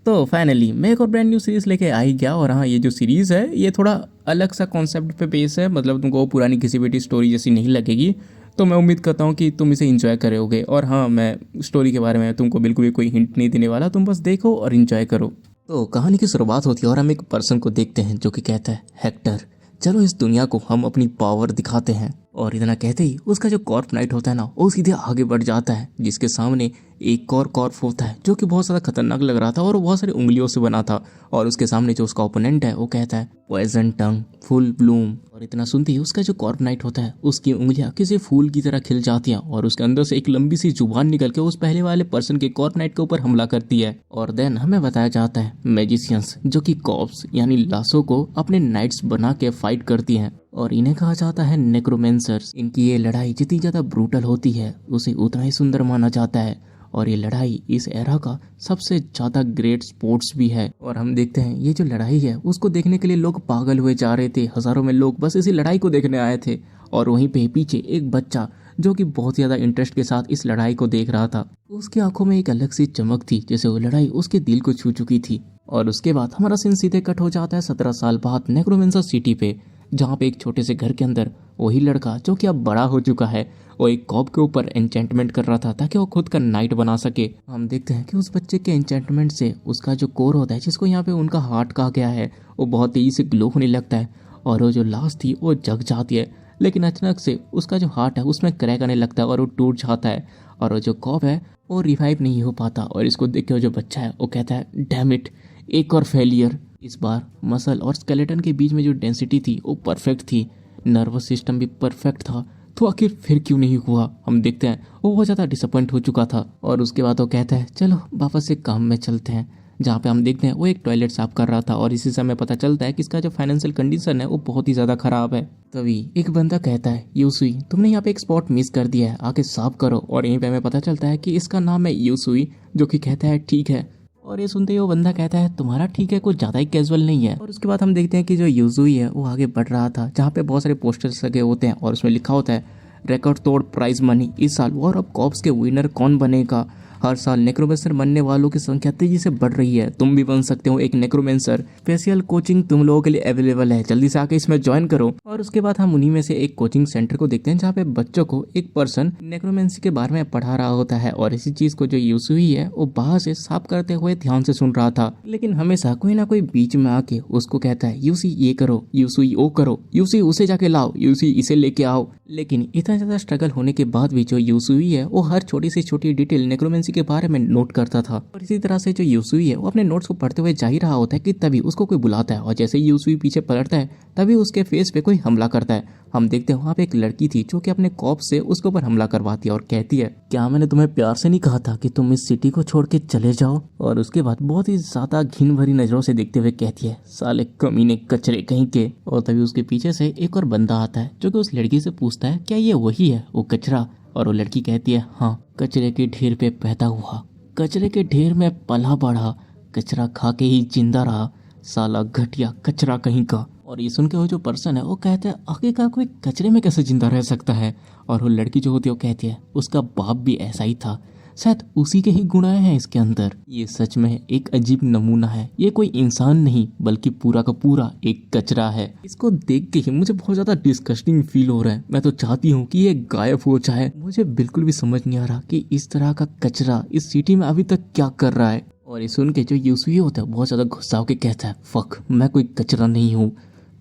तो फाइनली मैं एक और ब्रांड न्यू सीरीज़ लेके आ ही गया। और हाँ, ये जो सीरीज़ है ये थोड़ा अलग सा कॉन्सेप्ट पे बेस है, मतलब तुमको वो पुरानी किसी बेटी स्टोरी जैसी नहीं लगेगी। तो मैं उम्मीद करता हूँ कि तुम इसे इंजॉय करोगे। और हाँ, मैं स्टोरी के बारे में तुमको बिल्कुल भी कोई हिंट नहीं देने वाला, तुम बस देखो और इन्जॉय करो। तो कहानी की शुरुआत होती है और हम एक पर्सन को देखते हैं जो कि कहता है, हेक्टर चलो इस दुनिया को हम अपनी पावर दिखाते हैं। और इतना कहते ही उसका जो कॉर्प नाइट होता है ना, वो सीधे आगे बढ़ जाता है, जिसके सामने एक और कॉर्प होता है जो कि बहुत ज़्यादा खतरनाक लग रहा था और वो बहुत सारी उंगलियों से बना था। और उसके सामने जो उसका ओपोनेंट है वो कहता है, पॉइजन टंग फुल ब्लूम। और इतना सुनते ही उसका जो कॉर्प नाइट होता है उसकी उंगलियां किसी फूल की तरह खिल जाती हैं और उसके अंदर से एक लंबी सी जुबान निकल के उस पहले वाले पर्सन के कॉर्प नाइट के ऊपर हमला करती है। और देन हमें बताया जाता है मैजिशियंस जो कि कॉर्प्स यानी लाशों को अपने नाइट्स बना के फाइट करती हैं और इन्हें कहा जाता है नेक्रोमेंसर्स। इनकी ये लड़ाई जितनी ज़्यादा ब्रूटल होती है उसे उतना ही सुंदर माना जाता है और ये लड़ाई इस एरा का सबसे ज़्यादा ग्रेट स्पोर्ट्स भी है। और हम देखते हैं ये जो लड़ाई है उसको देखने के लिए लोग पागल हुए जा रहे थे, हज़ारों में लोग बस इसी लड़ाई को देखने आए थे। और वहीं पे पीछे एक बच्चा जो कि बहुत ज़्यादा इंटरेस्ट के साथ इस लड़ाई को देख रहा था, उसकी आंखों में एक अलग सी चमक थी, जैसे वो लड़ाई उसके दिल को छू चुकी थी। और उसके बाद हमारा सीन सीधे कट हो जाता है 17 साल बाद नेक्रोमेंसर सिटी पे, जहाँ पे एक छोटे से घर के अंदर वही लड़का जो कि अब बड़ा हो चुका है वो एक कॉप के ऊपर एन्चेंटमेंट कर रहा था ताकि वो खुद का नाइट बना सके। हम देखते हैं कि उस बच्चे के एन्चेंटमेंट से उसका जो कोर होता है, जिसको यहाँ पे उनका हार्ट कहा गया है, वो बहुत तेजी से ग्लो होने लगता है और वो जो लाश थी वो जग जाती है। लेकिन अचानक से उसका जो हार्ट है उसमें क्रैक आने लगता है और वो टूट जाता है और वो जो कॉप है वो रिवाइव नहीं हो पाता। और इसको देख के वो जो बच्चा है वो कहता है, डैम इट, एक और फेलियर। इस बार मसल और स्केलेटन के बीच में जो डेंसिटी थी वो परफेक्ट थी, नर्वस सिस्टम भी परफेक्ट था, तो आखिर फिर क्यों नहीं हुआ। हम देखते हैं वो बहुत ज़्यादा डिसअपॉइंट हो चुका था और उसके बाद वो कहता है, चलो वापस से काम में चलते हैं। जहाँ पे हम देखते हैं वो एक टॉयलेट साफ कर रहा था और इसी समय पता चलता है कि इसका जो फाइनेंशियल कंडीशन है वो बहुत ही ज़्यादा खराब है। तभी एक बंदा कहता है, यूसुई तुमने यहाँ पे एक स्पॉट मिस कर दिया है, आके साफ करो। और यहीं पे हमें पता चलता है कि इसका नाम है यूसुई, जो कि कहता है ठीक है। और ये सुनते ही वो बंदा कहता है, तुम्हारा ठीक है कुछ ज़्यादा ही कैजुअल नहीं है। और उसके बाद हम देखते हैं कि जो यूजुई है वो आगे बढ़ रहा था, जहाँ पे बहुत सारे पोस्टर्स लगे होते हैं और उसमें लिखा होता है, रिकॉर्ड तोड़ प्राइज मनी, इस साल वॉर ऑफ कॉप्स के विनर कौन बनेगा। हर साल नेक्रोमेंसर बनने वालों की संख्या तेजी से बढ़ रही है, तुम भी बन सकते हो एक नेक्रोमेंसर। स्पेशल कोचिंग तुम लोगों के लिए अवेलेबल है, जल्दी से आके इसमें ज्वाइन करो। और उसके बाद हम उन्हीं में से एक कोचिंग सेंटर को देखते हैं जहाँ पे बच्चों को एक पर्सन नेक्रोमेंसी के बारे में पढ़ा रहा होता है और इसी चीज को जो यूसुई है वो बाहर से साफ करते हुए ध्यान से सुन रहा था। लेकिन हमेशा कोई ना कोई बीच में आके उसको कहता है, यूसी ये करो, यूसुई वो करो, यूसी उसे जाके लाओ, यूसी इसे लेके आओ। लेकिन इतना ज्यादा स्ट्रगल होने के बाद भी जो यूसुई है वो हर छोटी से छोटी डिटेल नेक्रोमेंसी के बारे में नोट करता था। और इसी तरह से जो यूसुई है वो अपने नोट्स को पढ़ते हुए जा ही रहा होता है कि तभी उसको कोई बुलाता है और जैसे ही यूसुई पीछे पलटता है तभी उसके फेस पे कोई हमला करता है। हम देखते हैं वहाँ पे एक लड़की थी जो कि अपने कॉप से उसके ऊपर हमला करवाती है और कहती है, क्या मैंने तुम्हें प्यार से नहीं कहा था कि तुम इस सिटी को छोड़ के चले जाओ। और उसके बाद बहुत ही ज्यादा घिन भरी नजरों से देखते हुए कहती है, साले कमीने कचरे कहीं के। और तभी उसके पीछे से एक और बंदा आता है जो कि उस लड़की से पूछता है, क्या ये वही है वो कचरा। और वो लड़की कहती है, हाँ, कचरे के ढेर पे पैदा हुआ, कचरे के ढेर में पला बढ़ा, कचरा खा के ही जिंदा रहा, साला घटिया कचरा कहीं का। और ये सुन के वो जो पर्सन है वो कहता है, आखिरकार कोई कचरे में कैसे जिंदा रह सकता है। और वो लड़की जो होती है वो कहती है, उसका बाप भी ऐसा ही था, शायद उसी के ही गुण आए हैं इसके अंदर। ये सच में एक अजीब नमूना है, ये कोई इंसान नहीं बल्कि पूरा का पूरा एक कचरा है। इसको देख के ही मुझे बहुत ज्यादा डिस्कस्टिंग फील हो रहा है। मैं तो चाहती हूँ कि ये गायब हो जाए। मुझे बिल्कुल भी समझ नहीं आ रहा कि इस तरह का कचरा इस सिटी में अभी तक क्या कर रहा है। और ये सुन के जो यूसुई होता है बहुत ज्यादा गुस्सा होकर कहता है, फक, मैं कोई कचरा नहीं हूँ,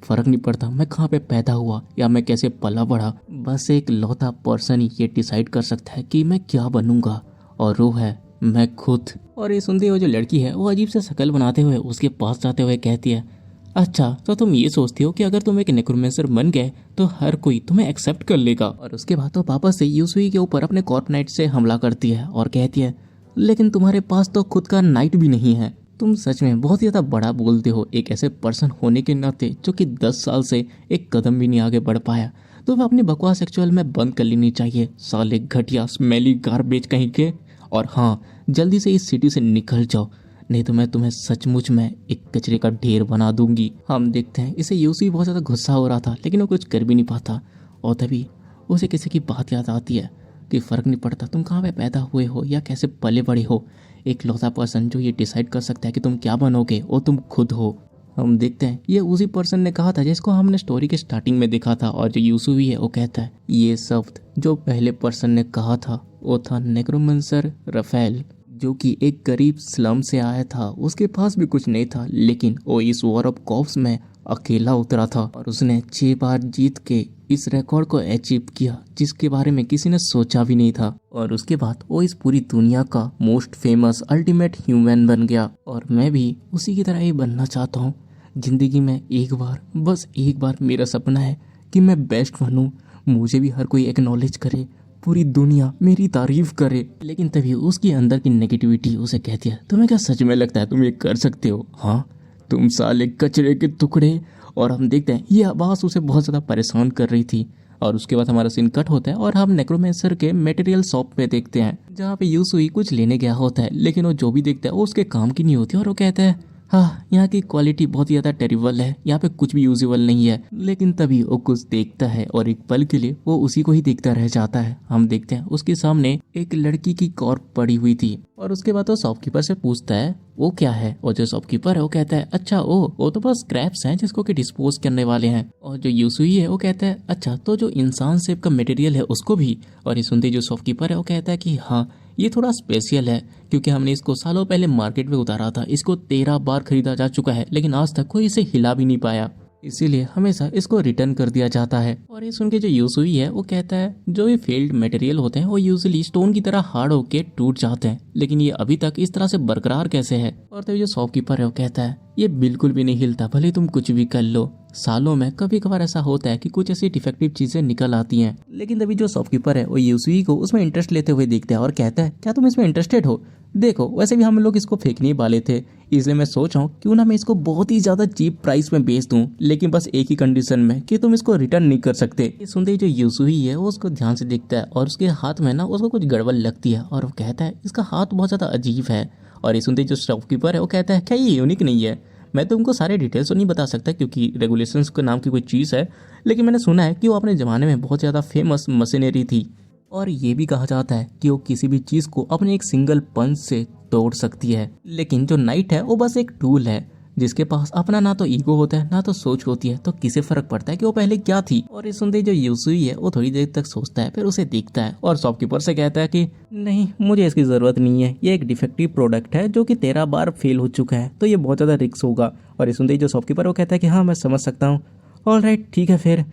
फर्क नहीं पड़ता मैं कहाँ पे पैदा हुआ या मैं कैसे पला बढ़ा, बस एक लौता पर्सन ही ये डिसाइड कर सकता है कि मैं क्या बनूंगा, और वो है मैं खुद। और ये सुनते हुए जो लड़की है वो अजीब से शक्ल बनाते हुए उसके पास जाते हुए कहती है, अच्छा तो तुम ये सोचती हो कि अगर तुम एक नेक्रोमेंसर बन गए तो हर कोई तुम्हें एक्सेप्ट कर लेगा। और उसके बाद तो वापस से यूसुई के ऊपर अपने कॉर्प नाइट से हमला करती है और कहती है, लेकिन तुम्हारे पास तो खुद का नाइट भी नहीं है, तुम सच में बहुत ही ज्यादा बड़ा बोलते हो एक ऐसे पर्सन होने के नाते जो कि 10 साल से एक कदम भी नहीं आगे बढ़ पाया। तो अपनी बकवास एक्चुअल में बंद कर लेनी चाहिए, साले घटिया स्मेली गार्बेज कहीं के। और हाँ, जल्दी से इस सिटी से निकल जाओ, नहीं तो मैं तुम्हें सचमुच में एक कचरे का ढेर बना दूंगी। हम देखते हैं इसे यूसी बहुत ज़्यादा गुस्सा हो रहा था लेकिन वो कुछ कर भी नहीं पाता। और तभी उसे किसी की बात याद आती है कि फ़र्क नहीं पड़ता तुम कहाँ पे पैदा हुए हो या कैसे पले बड़े हो, एक लौता पर्सन जो ये डिसाइड कर सकता है कि तुम क्या बनोगे वो तुम खुद हो। हम देखते हैं ये उसी पर्सन ने कहा था जिसको हमने स्टोरी के स्टार्टिंग में देखा था, और जो यूसुवी है वो कहता है ये शब्द जो पहले पर्सन ने कहा था वो था नेक्रोमेंसर रफेल, जो कि एक गरीब स्लम से आया था। उसके पास भी कुछ नहीं था, लेकिन वो इस वॉर ऑफ कॉप्स में अकेला उतरा था और उसने 6 बार जीत के इस रिकॉर्ड को अचीव किया जिसके बारे में किसी ने सोचा भी नहीं था। और उसके बाद वो इस पूरी दुनिया का मोस्ट फेमस अल्टीमेट ह्यूमन बन गया, और मैं भी उसी की तरह ही बनना चाहता हूँ। जिंदगी में एक बार, बस एक बार मेरा सपना है कि मैं बेस्ट बनूं, मुझे भी हर कोई एक्नॉलेज करे, पूरी दुनिया मेरी तारीफ करे। लेकिन तभी उसके अंदर की नेगेटिविटी उसे कहती है तुम्हें क्या सच में लगता है तुम ये कर सकते हो? हाँ तुम साले कचरे के टुकड़े। और हम देखते हैं ये आवाज़ उसे बहुत ज़्यादा परेशान कर रही थी। और उसके बाद हमारा सीन कट होता है और हम नेक्रोमेंसर के मटेरियल शॉप पे देखते हैं, जहाँ पे यूसुई कुछ लेने गया होता है, लेकिन वो जो भी देखता है वो उसके काम की नहीं होती। और वो कहता है हाँ यहाँ की क्वालिटी बहुत ही ज़्यादा टेरिबल है, यहाँ पे कुछ भी यूजेबल नहीं है। लेकिन तभी वो कुछ देखता है और एक पल के लिए वो उसी को ही देखता रह जाता है। हम देखते हैं उसके सामने एक लड़की की कॉर्प पड़ी हुई थी, और उसके बाद वो शॉपकीपर से पूछता है वो क्या है। और जो शॉपकीपर है वो कहता है अच्छा वो तो बस स्क्रैप्स हैं जिसको कि डिस्पोज करने वाले हैं। और जो यूसुई है वो कहता है अच्छा तो जो इंसान शेप का मटेरियल है उसको भी। और ये सुनते जो शॉपकीपर है वो कहता है कि हाँ ये थोड़ा स्पेशल है क्योंकि हमने इसको सालों पहले मार्केट में उतारा था, इसको 13 बार खरीदा जा चुका है लेकिन आज तक कोई इसे हिला भी नहीं पाया, इसीलिए हमेशा इसको रिटर्न कर दिया जाता है। और ये सुन के जो यूसुई है वो कहता है जो ये फेल्ड मटेरियल होते हैं वो यूजुअली स्टोन की तरह हार्ड होके टूट जाते हैं, लेकिन ये अभी तक इस तरह से बरकरार कैसे है। और तभी जो शॉपकीपर है वो कहता है ये बिल्कुल भी नहीं हिलता, भले तुम कुछ भी कर लो, सालों में कभी कभार ऐसा होता है कि कुछ ऐसी डिफेक्टिव चीजें निकल आती हैं। लेकिन तभी जो शॉपकीपर है वो यूसुई को उसमें इंटरेस्ट लेते हुए देखता है और कहता है क्या तुम इसमें इंटरेस्टेड हो? देखो वैसे भी हम लोग इसको फेंकने वाले थे, इसलिए मैं सोच रहा हूँ क्यों ना मैं इसको बहुत ही ज्यादा चीप प्राइस में बेच दूं, लेकिन बस एक ही कंडीशन में कि तुम इसको रिटर्न नहीं कर सकते। ये सुनते ही जो यूसुई है वो उसको ध्यान से देखता है और उसके हाथ में ना उसको कुछ गड़बड़ लगती है, और वो कहता है इसका हाथ बहुत ज्यादा अजीब है। और ये सुनते ही जो शॉपकीपर है वो कहता है क्या ये यूनिक नहीं है? मैं तुमको सारे डिटेल्स तो नहीं बता सकता क्योंकि रेगुलेशंस के नाम की कोई चीज़ है, लेकिन मैंने सुना है कि वो अपने ज़माने में बहुत ज़्यादा फेमस मशीनरी थी, और ये भी कहा जाता है कि वो किसी भी चीज़ को अपने एक सिंगल पंच से तोड़ सकती है। लेकिन जो नाइट है वो बस एक टूल है जिसके पास अपना ना तो ईगो होता है ना तो सोच होती है, तो किसे फर्क पड़ता है कि वो पहले क्या थी। और ये सुनते ही जो यूसुई है वो थोड़ी देर तक सोचता है, फिर उसे देखता है और शॉपकीपर से कहता है कि नहीं मुझे इसकी ज़रूरत नहीं है, ये एक डिफेक्टिव प्रोडक्ट है जो कि 13 बार फेल हो चुका है, तो ये बहुत ज़्यादा रिस्क होगा। और ये सुनते ही जो शॉपकीपर वो कहता है कि हाँ मैं समझ सकता हूँ, ऑलराइट ठीक है फिर,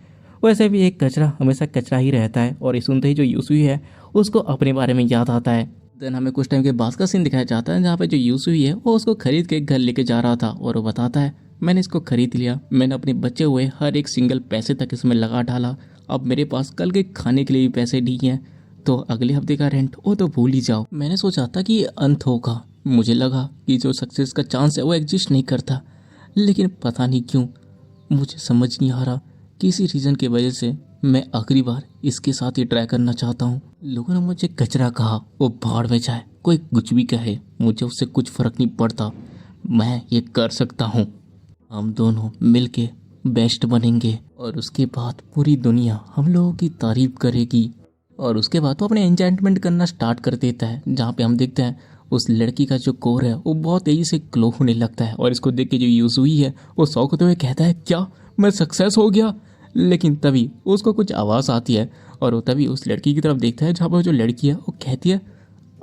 वैसे भी एक कचरा हमेशा कचरा ही रहता है। और ये सुनते ही जो यूसुई है उसको अपने बारे में याद आता है। देन हमें कुछ टाइम के बाद का सीन दिखाया जाता है जहाँ पे जो यूसुई है वो उसको खरीद के घर लेके जा रहा था, और वो बताता है मैंने इसको खरीद लिया, मैंने अपने बचे हुए हर एक सिंगल पैसे तक इसमें लगा डाला, अब मेरे पास कल के खाने के लिए भी पैसे नहीं हैं, तो अगले हफ्ते का रेंट वो तो भूल ही जाओ। मैंने सोचा था कि ये अंत होगा, मुझे लगा कि जो सक्सेस का चांस है वो एग्जिस्ट नहीं करता, लेकिन पता नहीं क्यों मुझे समझ नहीं आ रहा, किसी रीज़न की वजह से मैं आखिरी बार इसके साथ ही ट्राई करना चाहता हूँ। लोगों ने मुझे कचरा कहा, वो भाड़ में जाए, कोई कुछ भी कहे, मुझे उससे कुछ फ़र्क नहीं पड़ता, मैं ये कर सकता हूँ। हम दोनों मिलके बेस्ट बनेंगे और उसके बाद पूरी दुनिया हम लोगों की तारीफ करेगी। और उसके बाद वो अपने एन्चेंटमेंट करना स्टार्ट कर देता है, जहाँ पे हम देखते हैं उस लड़की का जो कोर है वो बहुत तेज़ी से ग्लो होने लगता है। और इसको देख के जो यूसुई है वो शौक होते हुए कहता है क्या मैं सक्सेस हो गया? लेकिन तभी उसको कुछ आवाज़ आती है और वो तभी उस लड़की की तरफ देखता है, जहाँ पर जो लड़की है वो कहती है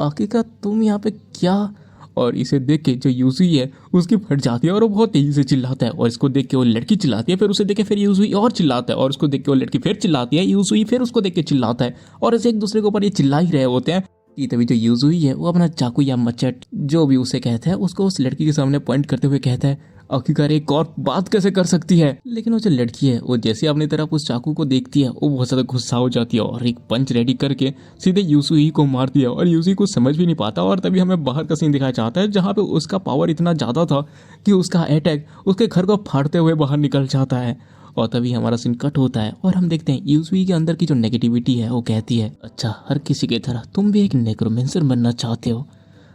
आखिरकार तुम यहाँ पे क्या? और इसे देख के जो यूसुई है उसकी फट जाती है और वो बहुत तेज़ी से चिल्लाता है, और इसको देख के वो लड़की चिल्लाती है, फिर उसे देख के फिर यूसुई और चिल्लाता है, और उसको देख के वो लड़की फिर चिल्लाती है, यूसुई फिर उसको देख के चिल्लाता है, और ऐसे एक दूसरे के ऊपर ये चिल्ला ही रहे होते हैं कि तभी जो यूसुई है वो अपना चाकू या मचट जो भी उसे कहता है उसको उस लड़की के सामने पॉइंट करते हुए कहता है आखिरकार एक और बात कैसे कर सकती है। लेकिन वो जो लड़की है वो जैसे अपनी तरफ उस चाकू को देखती है वो बहुत ज़्यादा गुस्सा हो जाती है और एक पंच रेडी करके सीधे यूसुई को मारती है, और यूसुई को समझ भी नहीं पाता। और तभी हमें बाहर का सीन दिखाया जाता है जहाँ पे उसका पावर इतना ज़्यादा था कि उसका अटैक उसके घर को फाड़ते हुए बाहर निकल जाता है। और तभी हमारा सीन कट होता है और हम देखते हैं यूसुई के अंदर की जो नेगेटिविटी है वो कहती है अच्छा हर किसी की तरह तुम भी एक नेक्रोमेंसर बनना चाहते हो,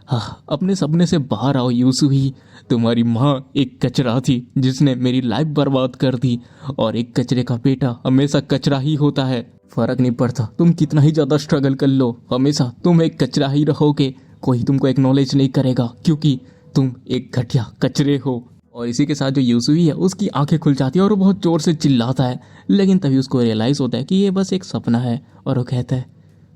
हाँ अपने सपने से बाहर आओ यूसुई, तुम्हारी माँ एक कचरा थी जिसने मेरी लाइफ बर्बाद कर दी, और एक कचरे का बेटा हमेशा कचरा ही होता है। फर्क नहीं पड़ता तुम कितना ही ज्यादा स्ट्रगल कर लो, हमेशा तुम एक कचरा ही रहोगे। कोई तुमको एक्नॉलेज नहीं करेगा क्योंकि तुम एक घटिया कचरे हो। और इसी के साथ जो यूसुई है उसकी आंखें खुल जाती है और वो बहुत जोर से चिल्लाता है, लेकिन तभी उसको रियलाइज होता है कि ये बस एक सपना है। और वो कहता है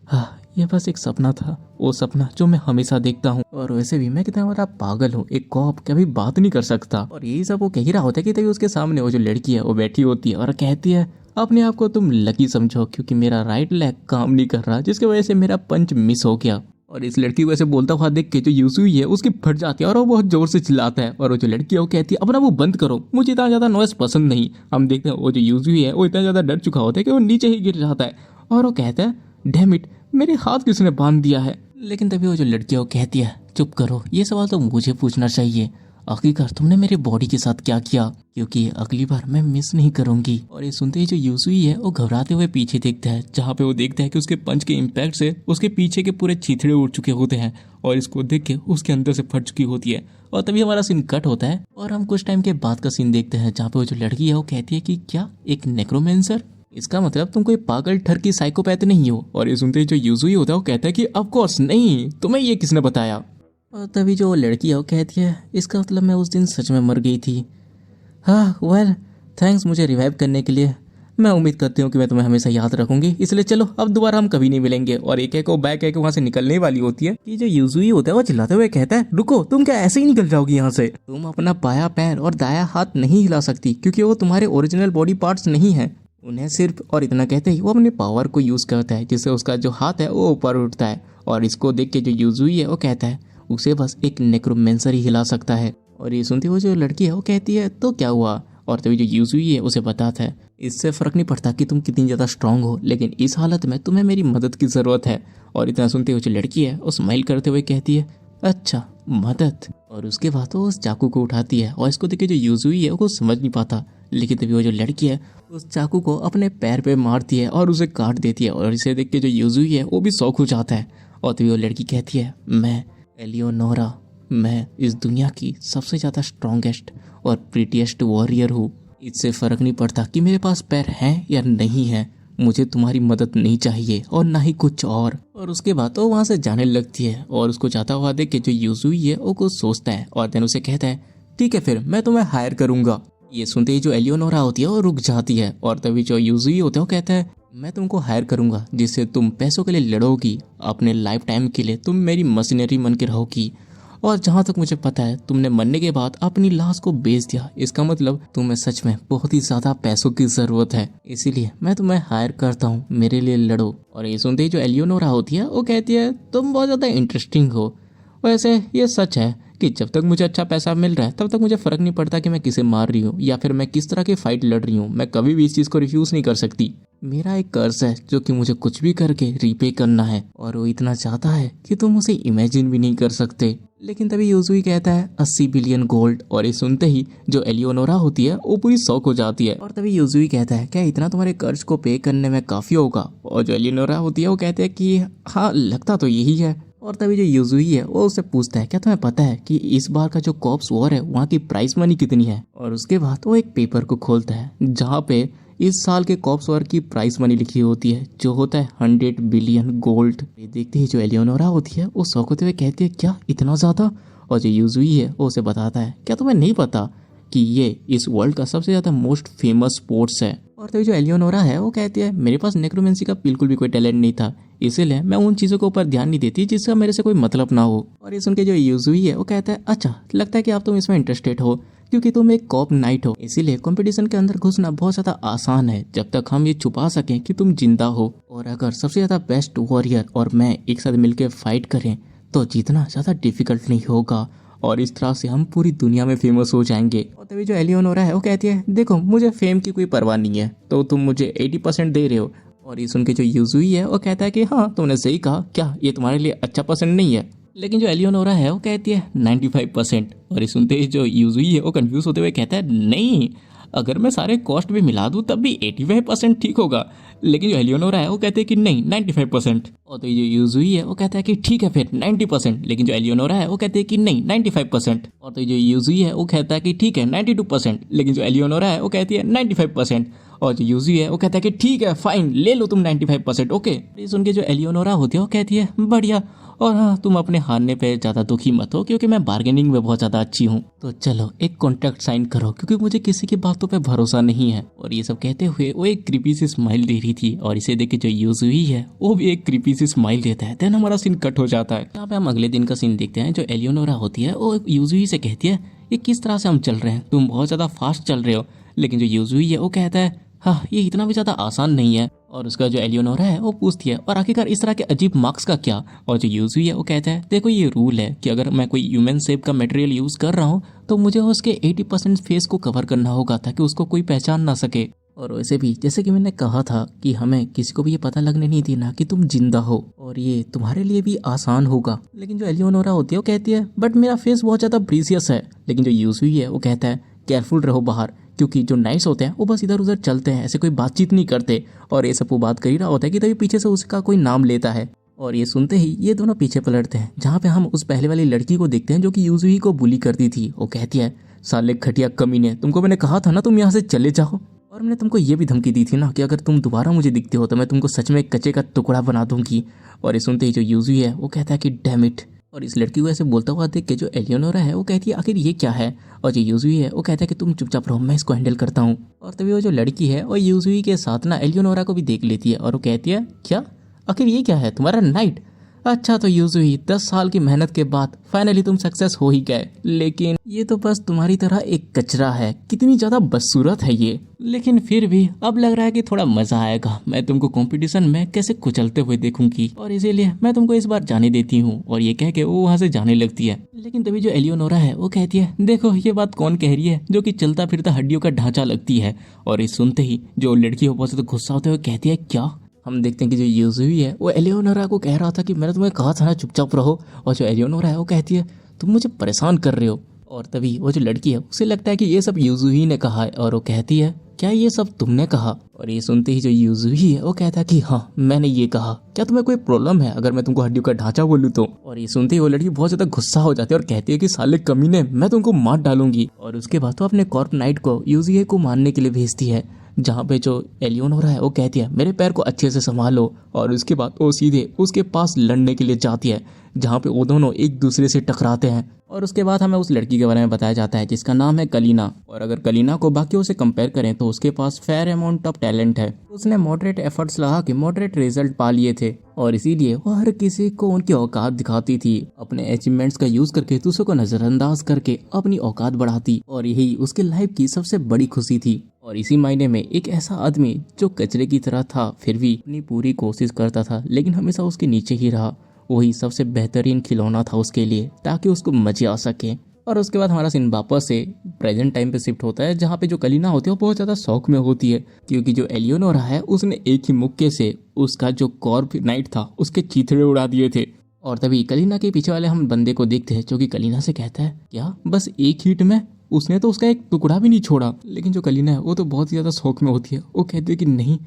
हाँ ये बस एक सपना था, वो सपना जो मैं हमेशा देखता हूँ। और वैसे भी मैं कितना बड़ा पागल हूँ, एक कॉप कभी बात नहीं कर सकता। और यही सब वो कह ही रहा होता है कि तभी उसके सामने वो जो लड़की है वो बैठी होती है और कहती है अपने आप को तुम लकी समझो क्योंकि मेरा राइट लेग काम नहीं कर रहा, जिसकी वजह से मेरा पंच मिस हो गया। और इस लड़की को ऐसे बोलता हुआ देख के जो यूसुई है उसकी फट जाती है और वो बहुत जोर से चिल्लाता है। और वो जो लड़की है वो कहती है अपना वो बंद करो, मुझे इतना ज्यादा नॉइस पसंद नहीं। हम देखते हैं वो जो यूसुई है वो इतना ज्यादा डर चुका होता है कि वो नीचे ही गिर जाता है और वो कहता है डैम इट, मेरे हाथ किसने बांध दिया है। लेकिन तभी वो जो लड़की है वो कहती है चुप करो, ये सवाल तो मुझे पूछना चाहिए, आखिरकार तुमने मेरे बॉडी के साथ क्या किया, क्योंकि अगली बार मैं मिस नहीं करूंगी। और ये सुनते ही जो यूसुई है वो घबराते हुए पीछे देखता है, जहाँ पे वो देखता है कि उसके पंच के इम्पैक्ट से उसके पीछे के पूरे छीथड़े उड़ चुके होते हैं और इसको देख के उसके अंदर से फट चुकी होती है। और तभी हमारा सीन कट होता है और हम कुछ टाइम के बाद का सीन देखते हैं, जहाँ पे वो जो लड़की है वो कहती है कि क्या एक नेक्रोमेंसर, इसका मतलब तुम कोई पागल ठरकी साइकोपैथ नहीं हो। और ये सुनते ही जो यूसुई होता है वो कहता है कि ऑफ कोर्स नहीं, तुम्हें ये किसने बताया। और तभी जो लड़की है वो कहती है इसका मतलब मैं उस दिन सच में मर गई थी। हाँ वेल थैंक्स मुझे रिवाइव करने के लिए, मैं उम्मीद करती हूँ कि मैं तुम्हें हमेशा याद रखूंगी, इसलिए चलो अब दोबारा हम कभी नहीं मिलेंगे। और एक एक को बैक है कि वहाँ से निकलने वाली होती है कि जो यूसुई होता है वो चिल्लाते हुए कहता है रुको, तुम क्या ऐसे ही निकल जाओगी यहाँ से, तुम अपना बायां पैर और दायां हाथ नहीं हिला सकती क्योंकि वो तुम्हारे ओरिजिनल बॉडी पार्ट्स नहीं है उन्हें सिर्फ। और इतना कहते ही वो अपने पावर को यूज करता है जिससे उसका जो हाथ है वो ऊपर उठता है। और इसको देख के जो यूसुई है वो कहता है उसे बस एक नेक्रोमेंसर ही हिला सकता है। और ये सुनते हुए जो लड़की है वो कहती है तो क्या हुआ। और तभी जो यूसुई है उसे बताता है इससे फर्क नहीं पड़ता कि तुम कितनी ज्यादा स्ट्रांग हो, लेकिन इस हालत में तुम्हें मेरी मदद की जरूरत है। और इतना सुनते हुए जो लड़की है वो स्माइल करते हुए कहती है अच्छा मदद। और उसके बाद वो उस चाकू को उठाती है और इसको देख के जो यूसुई है वो समझ नहीं पाता, लेकिन तभी वो जो लड़की है उस चाकू को अपने पैर पे मारती है और उसे काट देती है। और इसे देख के जो यूसुई है वो भी शौक हो जाता है। और तभी वो लड़की कहती है मैं एलियोनोरा, मैं इस दुनिया की सबसे ज़्यादा स्ट्रॉन्गेस्ट और प्रीटीएस्ट वॉरियर हूँ, इससे फ़र्क नहीं पड़ता कि मेरे पास पैर हैं या नहीं है, मुझे तुम्हारी मदद नहीं चाहिए और ना ही कुछ और। और उसके बाद वो वहाँ से जाने लगती है और उसको जाता हुआ देख के जो यूसुई है वो कुछ सोचता है और देन उसे कहता है ठीक है फिर मैं तुम्हें हायर करूँगा। ये सुनते ही जो एलियोनोरा होती है वो रुक जाती है और तभी जो यूसुई होता है वो कहता है मैं तुमको हायर करूंगा जिससे तुम पैसों के लिए लड़ोगी, अपने लाइफ टाइम के लिए तुम मेरी मशीनरी बन के रहोगी। और जहाँ तक मुझे पता है तुमने मरने के बाद अपनी लाश को बेच दिया, इसका मतलब तुम्हें सच में बहुत ही ज्यादा पैसों की जरूरत है, इसीलिए मैं तुम्हें हायर करता हूँ, मेरे लिए लड़ो। और ये सुनते ही जो एलियोनोरा होती है वो कहती है तुम बहुत ज्यादा इंटरेस्टिंग हो। वैसे ये सच है कि जब तक मुझे अच्छा पैसा मिल रहा है तब तक मुझे फर्क नहीं पड़ता कि मैं किसे मार रही हूँ या फिर मैं किस तरह की फाइट लड़ रही हूँ, मैं कभी भी इस चीज को रिफ्यूज नहीं कर सकती। मेरा एक कर्ज है जो कि मुझे कुछ भी करके रीपे करना है और वो इतना चाहता है कि तुम उसे इमेजिन भी नहीं कर सकते। लेकिन तभी यूसुई कहता है 80 बिलियन गोल्ड। और ये सुनते ही जो एलियोनोरा होती है वो पूरी शौक हो जाती है। और तभी यूसुई कहता है क्या इतना तुम्हारे कर्ज को पे करने में काफी होगा। और जो एलियोनोरा होती है वो कहते हैं कि हाँ लगता तो यही है। और तभी जो यूसुई है वो उससे पूछता है क्या तुम्हें पता है कि इस बार का जो कॉप्स वॉर है वहाँ की प्राइस मनी कितनी है। और उसके बाद वो एक पेपर को खोलता है जहाँ पे इस साल के कॉप्स वॉर की प्राइस मनी लिखी होती है जो होता है 100 बिलियन गोल्ड। ये देखते ही जो एलियोनोरा होती है वो शौक होते हुए कहती है क्या इतना ज्यादा। और जो यूसुई है वो उसे बताता है क्या तुम्हें नहीं पता कि ये इस वर्ल्ड का सबसे ज्यादा मोस्ट फेमस स्पोर्ट्स है। और तो जो एलियोनोरा है वो कहती है मेरे पास नेक्रोमेंसी का बिल्कुल भी कोई टैलेंट नहीं था, इसीलिए मैं उन चीजों के ऊपर ध्यान नहीं देती जिसका मेरे से कोई मतलब ना हो। और ये सुन के जो यूसुई है वो कहता है अच्छा लगता है कि आप तुम इसमें इंटरेस्टेड हो क्योंकि तुम एक कॉप नाइट हो, इसीलिए कंपटीशन के अंदर घुसना बहुत ज्यादा आसान है जब तक हम ये छुपा सकें कि तुम जिंदा हो। और अगर सबसे ज्यादा बेस्ट वॉरियर और मैं एक साथ मिलकर फाइट करें तो जीतना ज्यादा डिफिकल्ट नहीं होगा और इस तरह से हम पूरी दुनिया में फेमस हो जाएंगे। और तभी जो एलियोनोरा है वो कहती है देखो मुझे फेम की कोई परवाह नहीं है, तो तुम मुझे 80% दे रहे हो। और ये सुन के जो यूसुई है वो कहता है कि हाँ तुमने सही कहा, क्या ये तुम्हारे लिए अच्छा पसंद नहीं है। लेकिन जो एलियोनोरा है वो कहती है 95%। और ये सुनते ही जो यूसुई है वो कंफ्यूज होते हुए कहता है नहीं, अगर मैं सारे कॉस्ट भी मिला दूं तब भी 85% ठीक होगा। लेकिन जो एलियोनोरा है वो कहते हैं कि नहीं 95%। और तो ये जो यूसुई है वो कहता है कि ठीक है फिर 90%। लेकिन जो एलियोनोरा है वो कहते हैं कि नहीं 95%। और तो जो यूसुई है वो कहता है कि ठीक है 92%। लेकिन जो एलियोनोरा है वो कहती है 95%। और जो यूजी है वो कहता है कि ठीक है फाइन, ले लो तुम 95%। ओके, ये सुन के जो एलियोनोरा होती है वो कहती है बढ़िया, और हाँ तुम अपने हारने पे ज़्यादा दुखी मत हो क्योंकि मैं बार्गेनिंग में बहुत ज़्यादा अच्छी हूँ। तो चलो एक कॉन्ट्रैक्ट साइन करो क्योंकि मुझे किसी की बातों पे भरोसा नहीं है। और ये सब कहते हुए वो एक क्रीपी सी स्माइल दे रही थी और इसे देख के जो यूजुई है वो भी एक क्रीपी सी स्माइल देता है। देन हमारा सीन कट हो जाता है। यहाँ पे हम अगले दिन का सीन देखते हैं। जो एलियोनोरा होती है वो यूजुई से कहती है ये किस तरह से हम चल रहे हैं, तुम बहुत ज़्यादा फास्ट चल रहे हो। लेकिन जो यूजुई है वो कहता है हाँ ये इतना भी ज़्यादा आसान नहीं है। और उसका जो एलियोनोरा है वो पूछती है और आखिरकार इस तरह के अजीब मार्क्स का क्या। और जो यूजुई है वो कहता है देखो ये रूल है कि अगर मैं कोई ह्यूमन शेप का मटेरियल यूज़ कर रहा हूँ तो मुझे उसके 80% फेस को कवर करना होगा ताकि उसको कोई पहचान ना सके। और वैसे भी जैसे कि मैंने कहा था कि हमें किसी को भी ये पता लगने नहीं देना कि तुम जिंदा हो, और ये तुम्हारे लिए भी आसान होगा। लेकिन जो एलियोनोरा होती है वो कहती है बट मेरा फेस बहुत ज़्यादा प्रीसियस है। लेकिन जो यूजुई है वो कहता है केयरफुल रहो बाहर, क्योंकि जो नाइट्स होते हैं वो बस इधर उधर चलते हैं, ऐसे कोई बातचीत नहीं करते। और ये सब वो बात कर ही रहा होता है कि तभी पीछे से उसका कोई नाम लेता है। और ये सुनते ही ये दोनों पीछे पलटते हैं जहाँ पे हम उस पहले वाली लड़की को देखते हैं जो कि यूजुई को बुली करती थी। वो कहती है साले खटिया कमीने, तुमको मैंने कहा था ना तुम यहाँ से चले जाओ, और मैंने तुमको ये भी धमकी दी थी ना कि अगर तुम दोबारा मुझे दिखते हो तो मैं तुमको सच में कच्चे का टुकड़ा बना दूंगी। और ये सुनते ही जो यूजुई है वो कहता है कि डैम इट। और इस लड़की को ऐसे बोलता हुआ देख के जो एलियोनोरा है वो कहती है आखिर ये क्या है। और जो यूजुई है वो कहता है कि तुम चुपचाप रहो, मैं इसको हैंडल करता हूँ। और तभी वो जो लड़की है वो यूजुई के साथ ना एलियोनोरा को भी देख लेती है और वो कहती है क्या आखिर ये क्या है तुम्हारा नाइट। अच्छा तो यूजुई 10 साल की मेहनत के बाद फाइनली तुम सक्सेस हो ही गए, लेकिन ये तो बस तुम्हारी तरह एक कचरा है। कितनी ज्यादा बदसूरत है ये, लेकिन फिर भी अब लग रहा है कि थोड़ा मजा आएगा। मैं तुमको कंपटीशन में कैसे कुचलते हुए देखूंगी और इसीलिए मैं तुमको इस बार जाने देती हूँ। और ये कह के वो वहाँ से जाने लगती है। लेकिन तभी जो एलियोनोरा है वो कहती है देखो ये बात कौन कह रही है जो कि चलता फिरता हड्डियों का ढांचा लगती है। और ये सुनते ही जो लड़की हो बहुत गुस्सा होते हुए कहती है क्या। हम देखते हैं कि जो यूजुई है वो एलियोनोरा को कह रहा था कि मैंने तुम्हें कहा था ना चुपचाप रहो। और जो एलियोनोरा है वो कहती है तुम मुझे परेशान कर रहे हो। और तभी वो जो लड़की है उसे लगता है कि ये सब यूजुई ने कहा है और वो कहती है क्या ये सब तुमने कहा। और ये सुनते ही जो यूजुई है वो कहता है कि हाँ मैंने ये कहा, क्या तुम्हें कोई प्रॉब्लम है अगर मैं तुमको हड्डियों का ढांचा बोलूँ तो। और ये सुनते ही वो लड़की बहुत ज्यादा गुस्सा हो जाती है और कहती है कि साले कमीने मैं तुमको मार डालूंगी। और उसके बाद तो अपने कॉर्प नाइट को यूजुई को मारने के लिए भेजती है, जहाँ पे जो एलियोनोरा है वो कहती है मेरे पैर को अच्छे से संभालो। और उसके बाद वो सीधे उसके पास लड़ने के लिए जाती है जहाँ पे वो दोनों एक दूसरे से टकराते हैं। और उसके बाद हमें उस लड़की के बारे में बताया जाता है जिसका नाम है कलीना। और अगर कलीना को बाकियों से कंपेयर करें तो उसके पास फेयर अमाउंट ऑफ टैलेंट है। उसने मॉडरेट एफर्ट्स लगा के मॉडरेट रिजल्ट पा लिए थे और इसीलिए वो हर किसी को उनकी औकात दिखाती थी। अपने अचीवमेंट्स का यूज करके दूसरों को नजरअंदाज करके अपनी औकात बढ़ाती और यही उसके लाइफ की सबसे बड़ी खुशी थी। और इसी मायने में एक ऐसा आदमी जो कचरे की तरह था फिर भी अपनी पूरी कोशिश करता था लेकिन हमेशा उसके नीचे ही रहा, वही सबसे बेहतरीन खिलौना था उसके लिए ताकि उसको मजे आ सके। और उसके बाद हमारा सीन वापस से प्रेजेंट टाइम पे शिफ्ट होता है जहाँ पे जो कलीना होती है वो बहुत ज़्यादा शौक में होती है क्योंकि जो एलियोनोरा है उसने एक ही मुक्के से उसका जो कॉर्प नाइट था उसके चीथड़े उड़ा दिए थे। और तभी कलीना के पीछे वाले हम बंदे को देखते हैं जो कि कलीना से कहता है क्या बस एक हीट में, उसने तो उसका एक टुकड़ा भी नहीं छोड़ा। लेकिन जो कलीना है वो तो बहुत ही ज़्यादा शौक में होती है, वो कहती है कि नहीं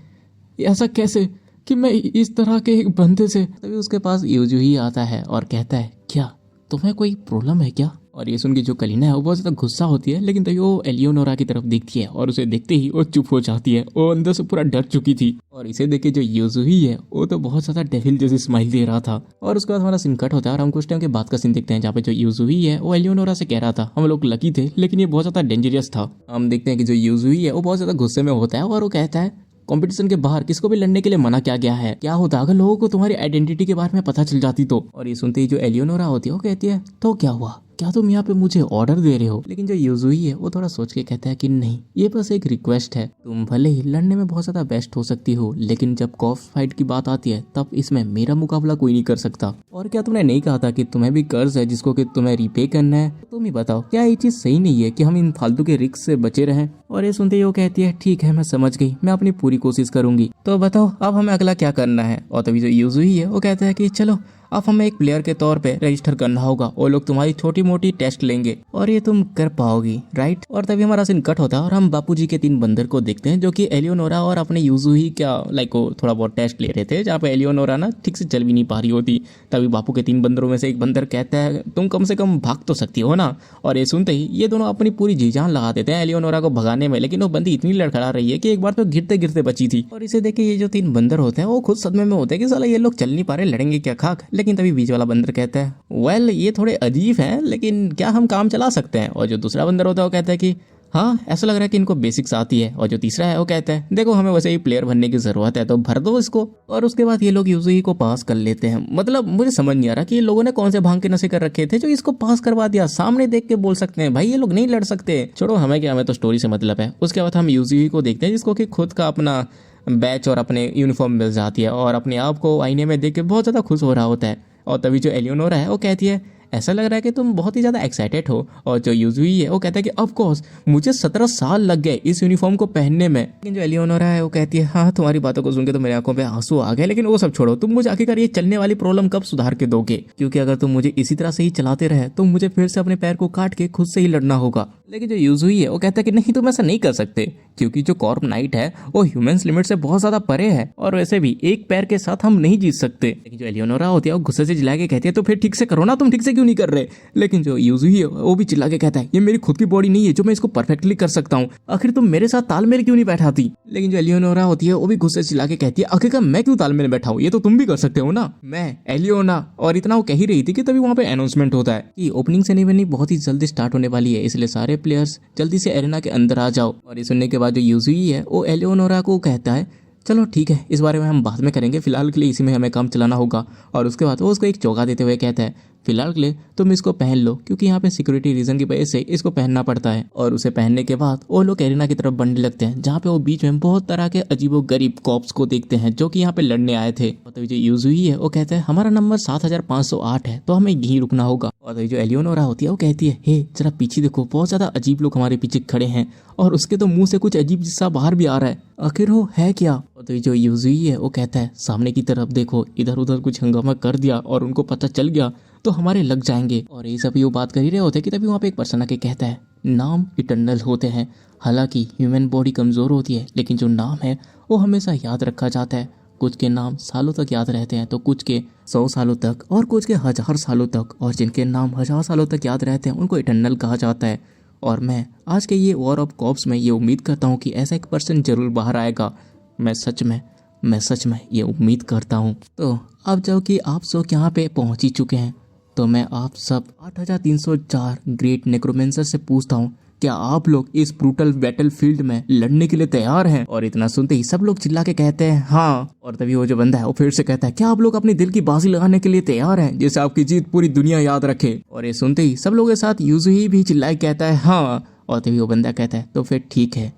ऐसा कैसे कि मैं इस तरह के एक बंदे से। तभी उसके पास यूजुई आता है और कहता है क्या तुम्हें कोई प्रॉब्लम है क्या। और ये सुन के जो कलीना है वो बहुत ज़्यादा गुस्सा होती है लेकिन तभी वो एलियोनोरा की तरफ देखती है और उसे देखते ही वो चुप हो जाती है। वो अंदर से पूरा डर चुकी थी। और इसे देख के जो यूजुई है वो तो बहुत ज़्यादा डेविल जैसी स्माइल दे रहा था। और उसके बाद हमारा सीन कट होता है और हम कुछ टाइम के बाद का सीन देखते हैं जहाँ पे जो यूजुई है वो एलियोनोरा से कह रहा था हम लोग लकी थे लेकिन ये बहुत ज़्यादा डेंजरस था। हम देखते हैं कि जो यूजुई है वो बहुत ज़्यादा गुस्से में होता है और वो कहता है कंपटीशन के बाहर किसको भी लड़ने के लिए मना किया गया है, क्या होता अगर लोगों को तुम्हारी आइडेंटिटी के बारे में पता चल जाती तो। और ये सुनते ही जो एलियोनोरा होती है वो कहती है तो क्या हुआ, क्या तुम यहाँ पे मुझे ऑर्डर दे रहे हो। लेकिन जो यूजुई है वो थोड़ा सोच के कहता है कि नहीं ये बस एक रिक्वेस्ट है, तुम भले ही लड़ने में बहुत ज्यादा बेस्ट हो सकती हो लेकिन जब कॉफ फाइट की बात आती है तब इसमें मेरा मुकाबला कोई नहीं कर सकता। और क्या तुमने नहीं कहा था कि तुम्हें भी कर्ज है जिसको कि तुम्हें रिपे करना है, तो तुम ही बताओ क्या ये चीज सही नहीं है कि हम इन फालतू के रिस्क से बचे रहें। और ये सुनते ही वो कहती है ठीक है मैं समझ गई, मैं अपनी पूरी कोशिश करूंगी, तो बताओ अब हमें अगला क्या करना है। और तभी जो यूजुई है वो कहता है कि चलो अब हमें एक प्लेयर के तौर पे रजिस्टर करना होगा। वो लोग तुम्हारी छोटी मोटी टेस्ट लेंगे और ये तुम कर पाओगी, राइट। और तभी हमारा सीन कट होता है और हम बापूजी के 3 बंदर को देखते हैं जो कि एलियोनोरा और अपने यूजुही क्या लाइक वो थोड़ा बहुत टेस्ट ले रहे थे, जहाँ पे एलियोनोरा ना ठीक से चल भी नहीं पा रही होती। तभी बापू के 3 बंदरों में से एक बंदर कहता है तुम कम से कम भाग तो सकती हो ना। और ये सुनते ही ये दोनों अपनी पूरी जी जान लगा देते हैं एलियोनोरा को भगाने में, लेकिन वो बंदी इतनी लड़खड़ा रही है कि एक बार तो गिरते गिरते बची थी। और इसे देख के ये जो 3 बंदर होते हैं वो खुद सदमे में होते हैं कि साला ये लोग चल नहीं पा रहे, लड़ेंगे क्या खाक। लेकिन तभी बीच वाला बंदर कहता है वेल ये थोड़े अजीब हैं लेकिन क्या हम काम चला सकते हैं। और जो दूसरा बंदर होता है वो कहता है कि हाँ ऐसा लग रहा है कि इनको बेसिक्स आती है। और जो तीसरा है वो कहता है देखो हमें वैसे ही प्लेयर बनने की जरूरत है तो भर दो इसको। और उसके बाद ये लोग यूजुही को पास कर लेते हैं। मतलब मुझे समझ नहीं आ रहा कि ये लोगों ने कौन से भांग के नशे कर रखे थे जो इसको पास करवा दिया। सामने देख के बोल सकते हैं भाई ये लोग नहीं लड़ सकते, छोड़ो हमें क्या, हमें तो स्टोरी से मतलब है। उसके बाद हम यूजुही को देखते हैं जिसको कि खुद का अपना बैच और अपने यूनिफॉर्म मिल जाती है और अपने आप को आईने में देख के बहुत ज़्यादा खुश हो रहा होता है। और तभी जो एलियोनोरा है वो कहती है ऐसा लग रहा है कि तुम बहुत ही ज़्यादा एक्साइटेड हो। और जो यूजुही है वो कहता है कि ऑफ कोर्स मुझे 17 साल लग गए इस यूनिफॉर्म को पहनने में। लेकिन जो एलियोनोरा है वो कहती है हाँ तुम्हारी बातों को सुन के तो मेरी आंखों पे आंसू आ गए, लेकिन वो सब छोड़ो, तुम मुझे आखिरकार ये चलने वाली प्रॉब्लम कब सुधार के दोगे, क्योंकि अगर तुम मुझे इसी तरह से ही चलाते रहे तो मुझे फिर से अपने पैर को काट के खुद से ही लड़ना होगा। लेकिन जो यूजुही है वो कहता है कि नहीं तुम ऐसा नहीं कर सकते, क्योंकि जो कॉर्प नाइट है वो ह्यूमंस लिमिट से बहुत ज्यादा परे है और वैसे भी एक पैर के साथ हम नहीं जीत सकते। लेकिन जो एलियोनोरा होती है वो गुस्से से चिल्ला के कहती है तो फिर ठीक से करो ना, तुम ठीक से क्यों नहीं कर रहे। लेकिन जो यूजुही है वो भी चिल्ला के कहता है ये मेरी खुद की बॉडी नहीं है जो मैं इसको परफेक्टली कर सकता हूँ, आखिर तुम मेरे साथ तालमेल क्यों नहीं बैठाती। लेकिन जो एलियोनोरा होती है वो भी गुस्से से चिल्ला के कहती है आखिरकार मैं क्यों तालमेल बैठा हूँ, ये तो तुम भी कर सकते हो ना, मैं एलियोना। और इतना वो कह ही रही थी कि तभी वहाँ पे अनाउंसमेंट होता है कि ओपनिंग सेरेमनी बहुत ही जल्दी स्टार्ट होने वाली है, इसलिए सारे प्लेयर्स जल्दी से एरेना के अंदर आ जाओ। और ये सुनने के बाद जो यूजुही है वो एलियोनोरा को कहता है चलो ठीक है इस बारे में हम बाद में करेंगे, फिलहाल के लिए इसी में हमें काम चलाना होगा। और उसके बाद वो उसको एक चौका देते हुए कहता है फिलहाल के लिए तुम इसको पहन लो, क्योंकि यहाँ पे सिक्योरिटी रीजन की वजह से इसको पहनना पड़ता है। और उसे पहनने के बाद वो लोग एरेना की तरफ बढ़ने लगते हैं, जहाँ पे वो बीच में बहुत तरह के अजीबो गरीब कॉप्स को देखते हैं जो कि यहाँ पे लड़ने आए थे। तो जो यूजुही है वो कहता है हमारा नंबर 7508 है तो हमें यहीं रुकना होगा। और जो एलियोनोरा होती है वो कहती है हे जरा पीछे देखो, बहुत ज्यादा अजीब लोग हमारे पीछे खड़े हैं और उसके तो मुंह से कुछ अजीब जिस्सा बाहर भी आ रहा है, आखिर वो है क्या। तो जो यूजुही है वो कहता है सामने की तरफ देखो, इधर उधर कुछ हंगामा कर दिया और उनको पता चल गया तो हमारे लग जाएंगे। और ये सभी वो बात कर ही रहे होते कि तभी वहाँ पे एक पर्सन आके कहता है नाम इटर्नल होते हैं, हालांकि ह्यूमन बॉडी कमज़ोर होती है लेकिन जो नाम है वो हमेशा याद रखा जाता है। कुछ के नाम सालों तक याद रहते हैं तो कुछ के 100 सालों तक और कुछ के 1000 सालों तक, और जिनके नाम 1000 सालों तक याद रहते हैं उनको इटर्नल कहा जाता है। और मैं आज के ये वॉर ऑफ कॉप्स में ये उम्मीद करता हूँ कि ऐसा एक पर्सन जरूर बाहर आएगा। मैं सच में ये उम्मीद करता हूँ। तो अब जब कि आप सब यहाँ पे पहुँच ही चुके हैं तो मैं आप सब 8304 ग्रेट नेक्रोमेंसर से पूछता हूँ क्या आप लोग इस ब्रूटल बैटल फील्ड में लड़ने के लिए तैयार हैं। और इतना सुनते ही सब लोग चिल्ला के कहते हैं हाँ। और तभी वो जो बंदा है वो फिर से कहता है क्या आप लोग अपने दिल की बाजी लगाने के लिए तैयार हैं, जिससे आपकी जीत पूरी दुनिया याद रखे। और ये सुनते ही सब लोगों के साथ यूजुही भी चिल्लाए कहता है हाँ। और तभी वो बंदा कहता है तो फिर ठीक है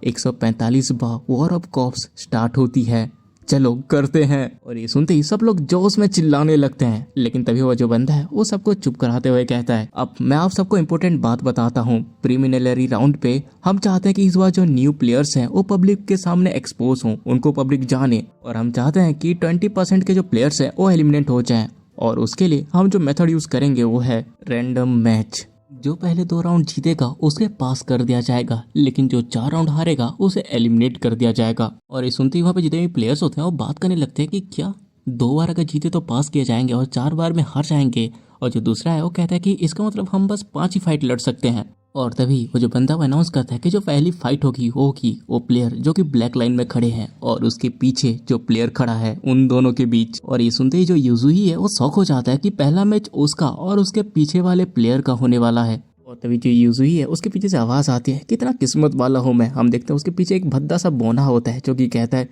145वां वॉर ऑफ कॉप्स स्टार्ट होती है, चलो करते हैं। और ये सुनते ही सब लोग जोश में चिल्लाने लगते हैं। लेकिन तभी वो जो बंदा है वो सबको चुप कराते हुए कहता है अब मैं आप सबको इम्पोर्टेंट बात बताता हूँ, प्रीलिमिनरी राउंड पे हम चाहते हैं कि इस बार जो न्यू प्लेयर्स हैं वो पब्लिक के सामने एक्सपोज हों, उनको पब्लिक जाने। और हम चाहते हैं कि 20% के जो प्लेयर्स हैं वो एलिमिनेट हो जाएं। और उसके लिए हम जो मेथड यूज करेंगे वो है रैंडम मैच। जो पहले 2 राउंड जीतेगा उसे पास कर दिया जाएगा, लेकिन जो 4 राउंड हारेगा उसे एलिमिनेट कर दिया जाएगा। और ये सुनते ही वहाँ पे जितने भी प्लेयर्स होते हैं वो बात करने लगते हैं कि क्या 2 बार अगर जीते तो पास किए जाएंगे और 4 बार में हार जाएंगे। और जो दूसरा है वो कहता है कि इसका मतलब हम बस 5 ही फाइट लड़ सकते हैं। और तभी वो जो बंदा वो अनाउंस करता है कि जो पहली फाइट होगी वो प्लेयर जो कि ब्लैक लाइन में खड़े हैं और उसके पीछे जो प्लेयर खड़ा है उन दोनों के बीच। और ये सुनते ही जो यूजुही है वो शॉक हो जाता है कि पहला मैच उसका और उसके पीछे वाले प्लेयर का होने वाला है। और तभी जो यूजुही है उसके पीछे से आवाज आती है कितना किस्मत वाला हूँ मैं। हम देखते हैं उसके पीछे एक भद्दा सा बोना होता है जो कि कहता है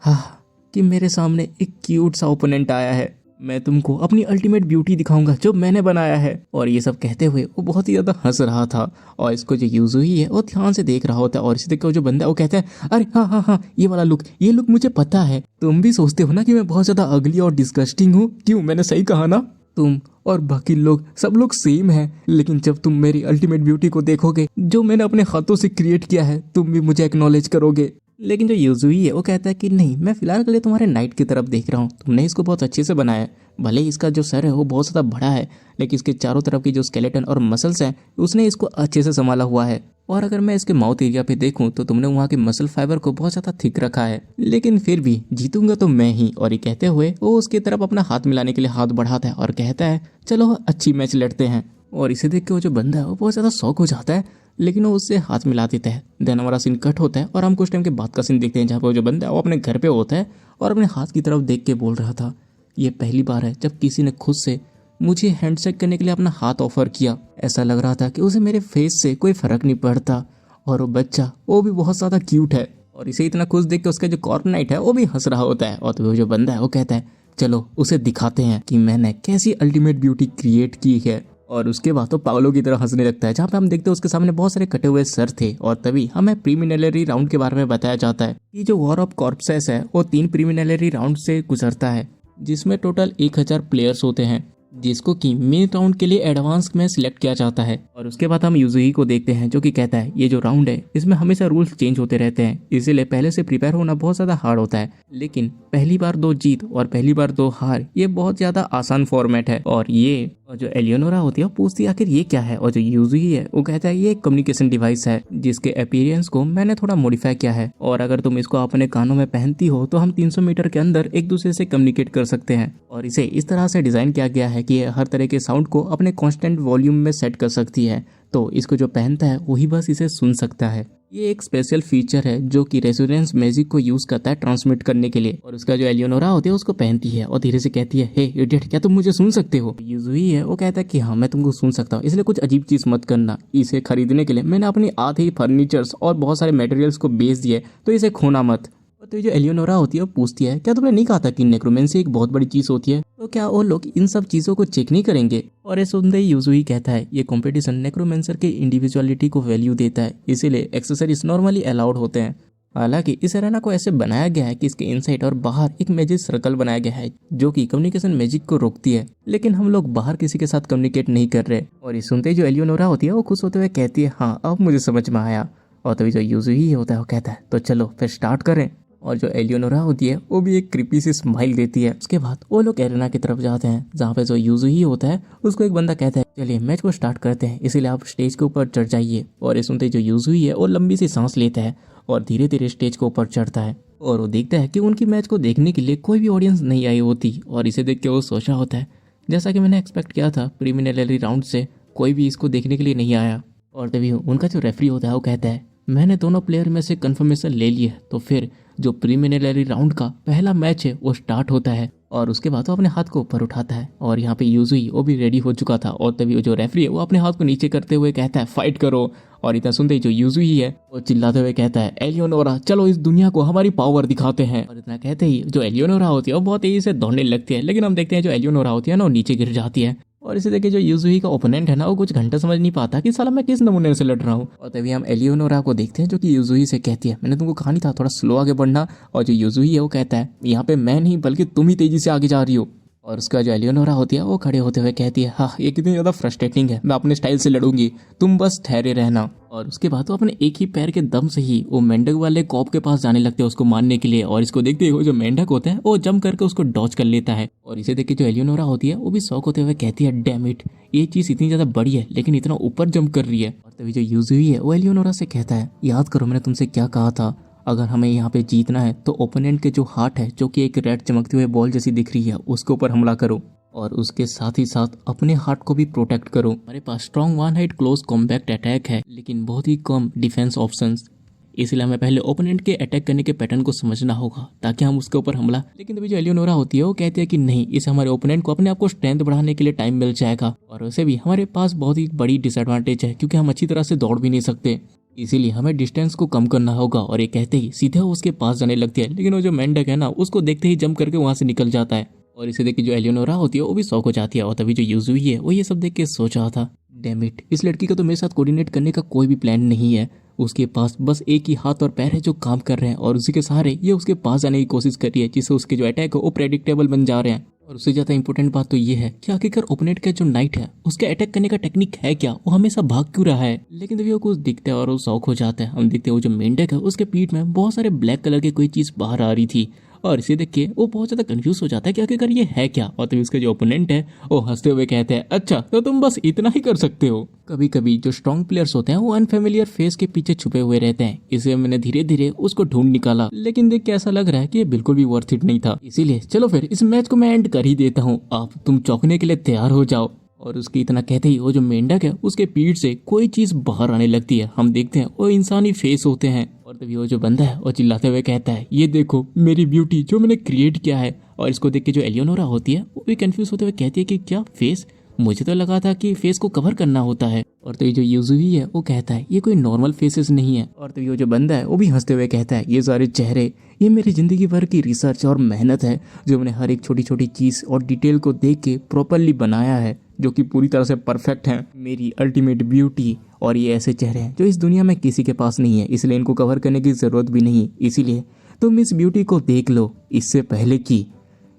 हाँ कि मेरे सामने एक क्यूट सा ओपोनेंट आया है, मैं तुमको अपनी अल्टीमेट ब्यूटी दिखाऊंगा जो मैंने बनाया है। और ये सब कहते हुए वो बहुत ही ज्यादा हंस रहा था। और इसको जो यूजुही है वो ध्यान से देख रहा होता है। और इसी देखो जो बंदा है वो कहता है अरे हाँ ये वाला लुक, ये लुक मुझे पता है। तुम भी सोचते हो ना कि मैं बहुत ज्यादा अगली और डिस्गस्टिंग हूँ, क्यों मैंने सही कहा ना। तुम और बाकी लोग सब लोग सेम हैं, लेकिन जब तुम मेरी अल्टीमेट ब्यूटी को देखोगे जो मैंने अपने हाथों से क्रिएट किया है तुम भी मुझे एक्नॉलेज करोगे। लेकिन जो यूजुई है वो कहता है कि नहीं, मैं फिलहाल के लिए तुम्हारे नाइट की तरफ देख रहा हूँ, तुमने इसको बहुत अच्छे से बनाया है। भले ही इसका जो सर है वो बहुत ज़्यादा बड़ा है, लेकिन इसके चारों तरफ की जो स्केलेटन और मसल्स हैं उसने इसको अच्छे से संभाला हुआ है। और अगर मैं इसके माउथ एरिया पे देखूं तो तुमने वहाँ के मसल फाइबर को बहुत ज़्यादा थिक रखा है, लेकिन फिर भी जीतूंगा तो मैं ही। और ये कहते हुए वो उसकी तरफ अपना हाथ मिलाने के लिए हाथ बढ़ाता है और कहता है चलो अच्छी मैच लड़ते हैं। और इसे देख के वो जो बंदा है वो बहुत ज़्यादा शौक हो जाता है, लेकिन वो उससे हाथ मिला देता है। देन हमारा सीन कट होता है और हम कुछ टाइम के बाद का सीन देखते हैं जहाँ पे वो जो बंदा है वो अपने घर पे होता है और अपने हाथ की तरफ देख के बोल रहा था, ये पहली बार है जब किसी ने खुद से मुझे हैंडशेक करने के लिए अपना हाथ ऑफर किया। ऐसा लग रहा था कि उसे मेरे फेस से कोई फर्क नहीं पड़ता। और वो बच्चा वो भी बहुत ज़्यादा क्यूट है। और इसे इतना खुश देख के उसका जो कॉर्पोनाइट है वो भी हंस रहा होता है। और तो वो जो बंदा है वो कहता है चलो उसे दिखाते हैं कि मैंने कैसी अल्टीमेट ब्यूटी क्रिएट की है। और उसके बाद तो पागलों की तरह हंसने लगता है, जहाँ पे हम देखते हैं उसके सामने बहुत सारे कटे हुए सर थे। और तभी हमें प्रीलिमिनरी राउंड के बारे में बताया जाता है कि जो वॉर ऑफ कॉर्प्सेस है वो 3 प्रीलिमिनरी राउंड से गुजरता है, जिसमें टोटल 1000 प्लेयर्स होते हैं, जिसको कि मेन राउंड के लिए एडवांस में सिलेक्ट किया जाता है। और उसके बाद हम यूजुई को देखते हैं जो कि कहता है ये जो राउंड है इसमें हमेशा रूल्स चेंज होते रहते हैं, इसीलिए पहले से प्रिपेयर होना बहुत ज्यादा हार्ड होता है। लेकिन पहली बार 2 जीत और पहली बार 2 हार ये बहुत ज्यादा आसान फॉर्मेट है। और ये और जो एलियोनोरा होती है वो पूछती है आखिर ये क्या है। और जो यूजुई है वो कहता है ये एक कम्युनिकेशन डिवाइस है जिसके अपीयरेंस को मैंने थोड़ा मॉडिफाई किया है, और अगर तुम इसको अपने कानों में पहनती हो तो हम 300 मीटर के अंदर एक दूसरे से कम्युनिकेट कर सकते हैं। और इसे इस तरह से डिजाइन किया गया है कि ये हर तरह के साउंड को अपने कांस्टेंट वॉल्यूम में सेट कर सकती है, तो इसको जो पहनता है वही बस इसे सुन सकता है। ये एक स्पेशल फीचर है जो कि रेजोनेंस मैजिक को यूज करता है ट्रांसमिट करने के लिए। और उसका जो एलियोनोरा होती है उसको पहनती है और धीरे से कहती है हे इडियट, क्या तुम मुझे सुन सकते हो। यूजुई है वो कहता है कि हाँ मैं तुमको सुन सकता हूँ, इसलिए कुछ अजीब चीज मत करना। इसे खरीदने के लिए मैंने अपनी आधे फर्नीचर्स और बहुत सारे मटेरियल्स को बेच दिए, तो इसे खोना मत। तो जो एलियोनोरा होती है वो पूछती है क्या तुमने नहीं कहा था कि नेक्रोमेंसी एक बहुत बड़ी चीज होती है, तो क्या वो लोग इन सब चीजों को चेक नहीं करेंगे। और ये सुनते ही यूजुई कहता है ये कंपटीशन नेक्रोमेंसर के इंडिविजुअलिटी को वैल्यू देता है, इसीलिए एक्सेसरीज नॉर्मली अलाउड होते हैं। हालांकि इस अरेना को ऐसे बनाया गया है कि इसके इनसाइड और बाहर एक मैजिक सर्कल बनाया गया है जो कि कम्युनिकेशन मैजिक को रोकती है, लेकिन हम लोग बाहर किसी के साथ कम्युनिकेट नहीं कर रहे। और ये सुनते ही जो एलियोनोरा होती है वो खुश होते हुए कहती है हाँ अब मुझे समझ में आया। और तभी जो यूजुई होता है वो कहता है तो चलो फिर स्टार्ट करें। और जो एलियोनोरा होती है वो भी एक क्रीपी सी स्माइल देती है। उसके बाद वो लोग एरेना की तरफ जाते हैं जहाँ पे जो यूजुई होता है उसको एक बंदा कहता है चलिए मैच को स्टार्ट करते हैं, इसीलिए आप स्टेज के ऊपर चढ़ जाइए। और ये सुनते जो यूजुई है वो लंबी सी सांस लेता है और धीरे धीरे स्टेज के ऊपर चढ़ता है। और वो देखता है कि उनकी मैच को देखने के लिए कोई भी ऑडियंस नहीं आई होती। और इसे देख के वो सोचा होता है जैसा कि मैंने एक्सपेक्ट किया था, प्रीलिमिनरी राउंड से कोई भी इसको देखने के लिए नहीं आया। और तभी उनका जो रेफरी होता है वो कहता है मैंने दोनों प्लेयर में से कंफर्मेशन ले ली है, तो फिर जो प्रीलिमिनरी राउंड का पहला मैच है वो स्टार्ट होता है। और उसके बाद वो अपने हाथ को ऊपर उठाता है और यहाँ पे यूजुई वो भी रेडी हो चुका था। और तभी जो रेफरी है वो अपने हाथ को नीचे करते हुए कहता है फाइट करो। और इतना सुनते ही जो यूजुई है वो चिल्लाते हुए कहता है एलियोनोरा चलो इस दुनिया को हमारी पावर दिखाते हैं। और इतना कहते ही जो एलियोनोरा होती है वो बहुत तेजी से दौड़ने लगती है, लेकिन हम देखते हैं जो एलियोनोरा होती है ना वो नीचे गिर जाती है। और इसे देखे जो यूजुई का ओपोनेंट है ना वो कुछ घंटा समझ नहीं पाता कि साला मैं किस नमूने से लड़ रहा हूँ। और तभी हम एलियोनोरा को देखते हैं जो कि यूजुई से कहती है मैंने तुमको कहा नहीं था थोड़ा स्लो आगे बढ़ना। और जो यूजुई है वो कहता है यहाँ पे मैं नहीं बल्कि तुम ही तेजी से आगे जा रही हो। और उसका जो एलियोनोरा होती है वो खड़े होते हुए कहती है हाँ ये कितनी ज़्यादा फ्रस्ट्रेटिंग है, मैं अपने स्टाइल से लड़ूंगी, तुम बस ठहरे रहना। और उसके बाद वो अपने एक ही पैर के दम से ही वो मेंढक वाले कॉप के पास जाने लगते हैं उसको मारने के लिए। और इसको देखते हुए जो मेंढक होता है वो जंप करके उसको डॉच कर लेता है। और इसे देख के जो एलियोनोरा होती है वो भी शौक होते हुए कहती है डैम इट, ये चीज़ इतनी ज़्यादा बड़ी है लेकिन इतना ऊपर जंप कर रही है। और तभी जो यूजुई है वो एलियोनोरा से कहता है याद करो मैंने तुमसे क्या कहा था, अगर हमें यहाँ पे जीतना है तो ओपोनेंट के जो हार्ट है जो कि एक रेड चमकते हुए बॉल जैसी दिख रही है उसके ऊपर हमला करो, और उसके साथ ही साथ अपने हार्ट को भी प्रोटेक्ट करो। हमारे पास strong one height close combat attack है लेकिन बहुत ही कम डिफेंस ऑप्शंस, इसलिए हमें पहले ओपोनेंट के अटैक करने के पैटर्न को समझना होगा ताकि हम उसके ऊपर हमला। लेकिन तभी जो एलियोनोरा होती है वो कहती है कि नहीं, इसे हमारे ओपोनेंट को अपने आप को स्ट्रेंथ बढ़ाने के लिए टाइम मिल जाएगा। और वैसे भी हमारे पास बहुत ही बड़ी डिसएडवांटेज है क्योंकि हम अच्छी तरह से दौड़ भी नहीं सकते, इसीलिए हमें डिस्टेंस को कम करना होगा। और ये कहते ही सीधे वो उसके पास जाने लगती है, लेकिन वो जो मेंढक है ना उसको देखते ही जंप करके वहां से निकल जाता है। और इसे देख के जो एलियोनोरा होती है वो भी शौक हो जाती है। और तभी जो यूजुई है वो ये सब देख के सोच रहा था डैम इट, इस लड़की का तो मेरे साथ कोऑर्डिनेट करने का कोई भी प्लान नहीं है, उसके पास बस एक ही हाथ और पैर है जो काम कर रहे हैं और उसी के सहारे ये उसके पास जाने की कोशिश कर रही है जिससे उसके जो अटैक है वो प्रेडिक्टेबल बन जा रहे हैं। और उससे ज़्यादा इंपॉर्टेंट बात तो ये है कि आखिरकार ओपोनेंट का जो नाइट है उसके अटैक करने का टेक्निक है क्या, वो हमेशा भाग क्यों रहा है। लेकिन तभी वो कुछ दिखता है और वो शौक हो जाता है। हम देखते हैं वो जो मेंढक है उसके पीठ में बहुत सारे ब्लैक कलर की कोई चीज़ बाहर आ रही थी, और इसे देख के वो बहुत ज्यादा कंफ्यूज हो जाता है कि आखिरकार ये है क्या। और तभी उसके जो ओपोनेंट है वो हंसते हुए कहते हैं, अच्छा तो तुम बस इतना ही कर सकते हो। कभी कभी जो स्ट्रॉन्ग प्लेयर्स होते हैं वो अनफेमिलियर फेस के पीछे छुपे हुए रहते हैं, इसलिए मैंने धीरे धीरे उसको ढूंढ निकाला, लेकिन देख के ऐसा लग रहा है कि ये बिल्कुल भी वर्थ इट नहीं था। इसीलिए चलो फिर इस मैच को मैं एंड कर ही देता हूँ, अब तुम चौंकने के लिए तैयार हो जाओ। और उसकी इतना कहते ही वो जो मेंढक है उसके पीठ से कोई चीज बाहर आने लगती है। हम देखते हैं वो इंसानी फेस होते हैं, और तभी वो जो बंदा है वो चिल्लाते हुए कहता है, ये देखो मेरी ब्यूटी जो मैंने क्रिएट किया है। और इसको देख के जो एलियोनोरा होती है वो भी कंफ्यूज होते हुए कहती है कि क्या फेस, मुझे तो लगा था कि फेस को कवर करना होता है। और तभी जो यूजुई है वो कहता है ये कोई नॉर्मल फेसेस नहीं है। और तभी वो जो बंदा है वो भी हंसते हुए कहता है, ये सारे चेहरे ये मेरी जिंदगी भर की रिसर्च और मेहनत है, जो मैंने हर एक छोटी छोटी चीज और डिटेल को देख के प्रॉपरली बनाया है, जो कि पूरी तरह से परफेक्ट है। मेरी अल्टीमेट ब्यूटी और ये ऐसे चेहरे हैं जो इस दुनिया में किसी के पास नहीं है, इसलिए इनको कवर करने की जरूरत भी नहीं। इसीलिए तुम इस ब्यूटी को देख लो इससे पहले कि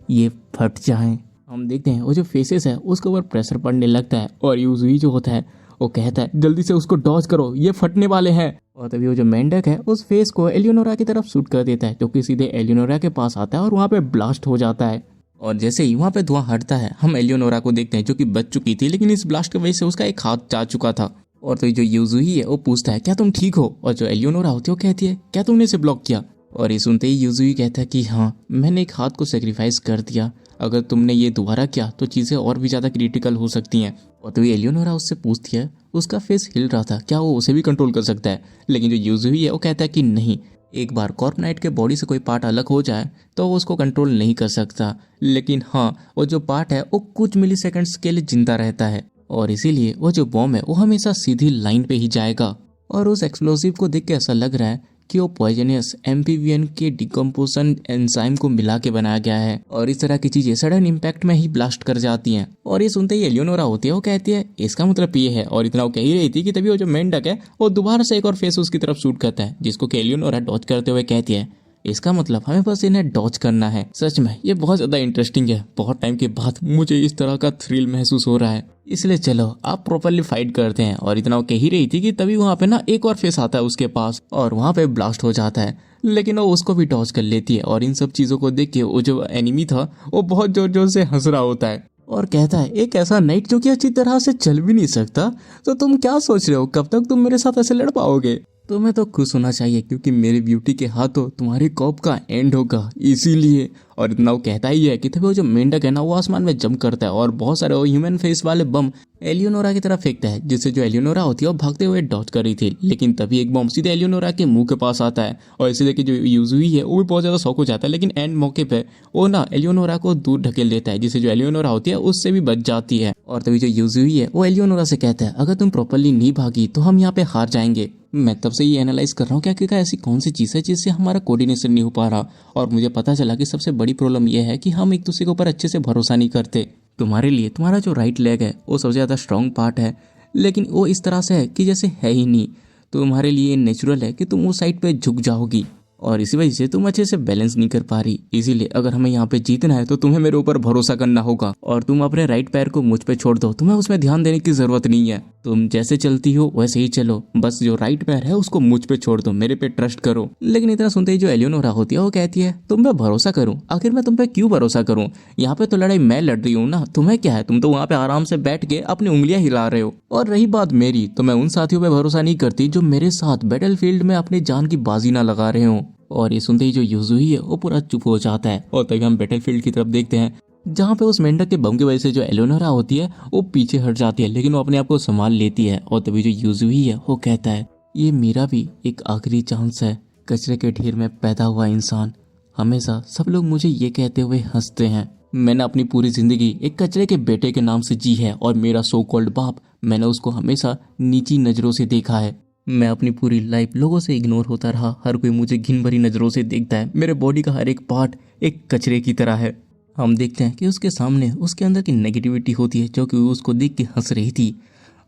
ये फट जाए। हम देखते हैं वो जो फेसेस है उसके ऊपर प्रेशर पड़ने लगता है, और यूजुई जो होता है वो कहता है, जल्दी से उसको डॉज करो, ये फटने वाले हैं। और तभी वो जो मेंढक है उस फेस को एलियोनोरा की तरफ शूट कर देता है, जो कि सीधे एलियोनोरा के पास आता है और वहाँ पे ब्लास्ट हो जाता है। और जैसे ही वहाँ पे धुआं हटता है हम एलियोनोरा को देखते हैं, जो कि बच चुकी थी, लेकिन इस ब्लास्ट की वजह से उसका एक हाथ जा चुका था। और तो जो यूजुई है वो पूछता है, क्या तुम ठीक हो? और जो एलियोनोरा होती है वो कहती है, क्या तुमने इसे ब्लॉक किया? और ये सुनते ही यूजुई कहता है कि हाँ, मैंने एक हाथ को सेक्रीफाइस कर दिया, अगर तुमने ये दोबारा किया तो चीज़ें और भी ज़्यादा क्रिटिकल हो सकती हैं। और तो ये एलियोनोरा उससे पूछती है, उसका फेस हिल रहा था, क्या वो उसे भी कंट्रोल कर सकता है? लेकिन जो यूजुई है वो कहता है कि नहीं, एक बार कॉर्प नाइट के बॉडी से कोई पार्ट अलग हो जाए तो वो उसको कंट्रोल नहीं कर सकता, लेकिन हाँ वो जो पार्ट है वो कुछ मिली सेकेंड्स के लिए जिंदा रहता है, और इसीलिए वो जो बॉम्ब है वो हमेशा सीधी लाइन पे ही जाएगा। और उस एक्सप्लोसिव को देख के ऐसा लग रहा है कि वो पॉइजनियस एम्फीबियन के डिकम्पोजन एंजाइम को मिला के बनाया गया है, और इस तरह की चीजें सडन इम्पैक्ट में ही ब्लास्ट कर जाती हैं। और ये सुनते ही एलियोनोरा होती है वो कहती है, इसका मतलब ये है। और इतना वो कह ही रही थी कि तभी वो जो मेंढक है वो दोबारा से एक और फेस उसकी तरफ शूट करता है, जिसको कि एलियोनोरा डॉज करते हुए कहती है, इसका मतलब हमें बस इन्हें डॉज करना है। सच में ये बहुत ज्यादा इंटरेस्टिंग है, बहुत टाइम के बाद मुझे इस तरह का थ्रिल महसूस हो रहा है, इसलिए चलो आप प्रॉपरली फाइट करते हैं। और इतना वो कह ही रही थी कि तभी वहाँ पे ना एक और फेस आता है उसके पास, और वहाँ पे ब्लास्ट हो जाता है, लेकिन वो उसको भी डॉज कर लेती है। और इन सब चीजों को देख के वो जो एनिमी था वो बहुत जोर जोर से हंस रहा होता है और कहता है, एक ऐसा नाइट जो कि अच्छी तरह से चल भी नहीं सकता, तो तुम क्या सोच रहे हो, कब तक तुम मेरे साथ ऐसे लड़ पाओगे? तुम्हें तो खुश होना चाहिए क्योंकि मेरी ब्यूटी के हाथों तुम्हारी कॉप का एंड होगा, इसीलिए। और इतना वो कहता ही है कि तभी वो जो मेंढक है ना वो आसमान में जंप करता है और बहुत सारे वो ह्यूमन फेस वाले बम एलियोनोरा की तरफ फेंकता है, जिससे जो एलियोनोरा होती है वो भागते हुए डॉज कर रही थी। लेकिन तभी एक बम सीधे एलियोनोरा के मुंह के पास आता है, और इसे देख के जो यूजुई है वो भी बहुत ज्यादा शौक हो जाता है, लेकिन एंड मौके पे वो ना एलियोनोरा को दूर ढकेल देता है, जिससे जो एलियोनोरा होती है उससे भी बच जाती है। और तभी जो यूजुई है वो एलियोनोरा से कहता है, अगर तुम प्रॉपरली नहीं भागी तो हम यहाँ पे हार जाएंगे। मैं तब से ये एनालाइज कर रहा हूँ कि आखिरकार ऐसी कौन सी चीज़ है जिससे हमारा कोऑर्डिनेशन नहीं हो पा रहा, और मुझे पता चला कि सबसे बड़ी प्रॉब्लम यह है कि हम एक दूसरे के ऊपर अच्छे से भरोसा नहीं करते। तुम्हारे लिए तुम्हारा जो राइट लेग है वो सबसे ज़्यादा स्ट्रॉन्ग पार्ट है, लेकिन वो इस तरह से है कि जैसे है ही नहीं। तुम्हारे लिए नेचुरल है कि तुम उस साइड पे झुक जाओगी, और इसी वजह से तुम अच्छे से बैलेंस नहीं कर पा रही। इसीलिए अगर हमें यहाँ पे जीतना है तो तुम्हें मेरे ऊपर भरोसा करना होगा, और तुम अपने राइट पैर को मुझ पे छोड़ दो, तुम्हें उसमें ध्यान देने की जरूरत नहीं है। तुम जैसे चलती हो वैसे ही चलो, बस जो राइट पैर है उसको मुझ पे छोड़ दो, मेरे पे ट्रस्ट करो। लेकिन इतना सुनते ही जो एलियोनोरा होती है वो कहती है, तुम पे भरोसा करूं? आखिर मैं तुम पे क्यों भरोसा करूं? यहाँ पे तो लड़ाई मैं लड़ रही हूँ ना, तुम्हें क्या है? तुम तो वहाँ पे आराम से बैठ के अपनी उंगलियां हिला रहे हो। और रही बात मेरी, तो मैं उन साथियों पे भरोसा नहीं करती जो मेरे साथ बैटलफील्ड में अपनी जान की बाजी ना लगा रहे हो। और ये सुनते ही जो यूजुई है वो पूरा चुप हो जाता है, और तभी हम बैटलफील्ड की तरफ देखते हैं जहाँ पे उस मेंढक के बम की वजह से जो एलियोनोरा होती है वो पीछे हट जाती है, लेकिन वो अपने आप को संभाल लेती है। और तभी जो यूजुई है वो कहता है, ये मेरा भी एक आखिरी चांस है। कचरे के ढेर में पैदा हुआ इंसान, हमेशा सब लोग मुझे ये कहते हुए हंसते हैं। मैंने अपनी पूरी जिंदगी एक कचरे के बेटे के नाम से जी है, और मेरा सो कॉल्ड बाप, मैंने उसको हमेशा नीची नजरों से देखा है। मैं अपनी पूरी लाइफ लोगों से इग्नोर होता रहा, हर कोई मुझे घिन भरी नज़रों से देखता है, मेरे बॉडी का हर एक पार्ट एक कचरे की तरह है। हम देखते हैं कि उसके सामने उसके अंदर की नेगेटिविटी होती है, जो कि उसको देख के हंस रही थी।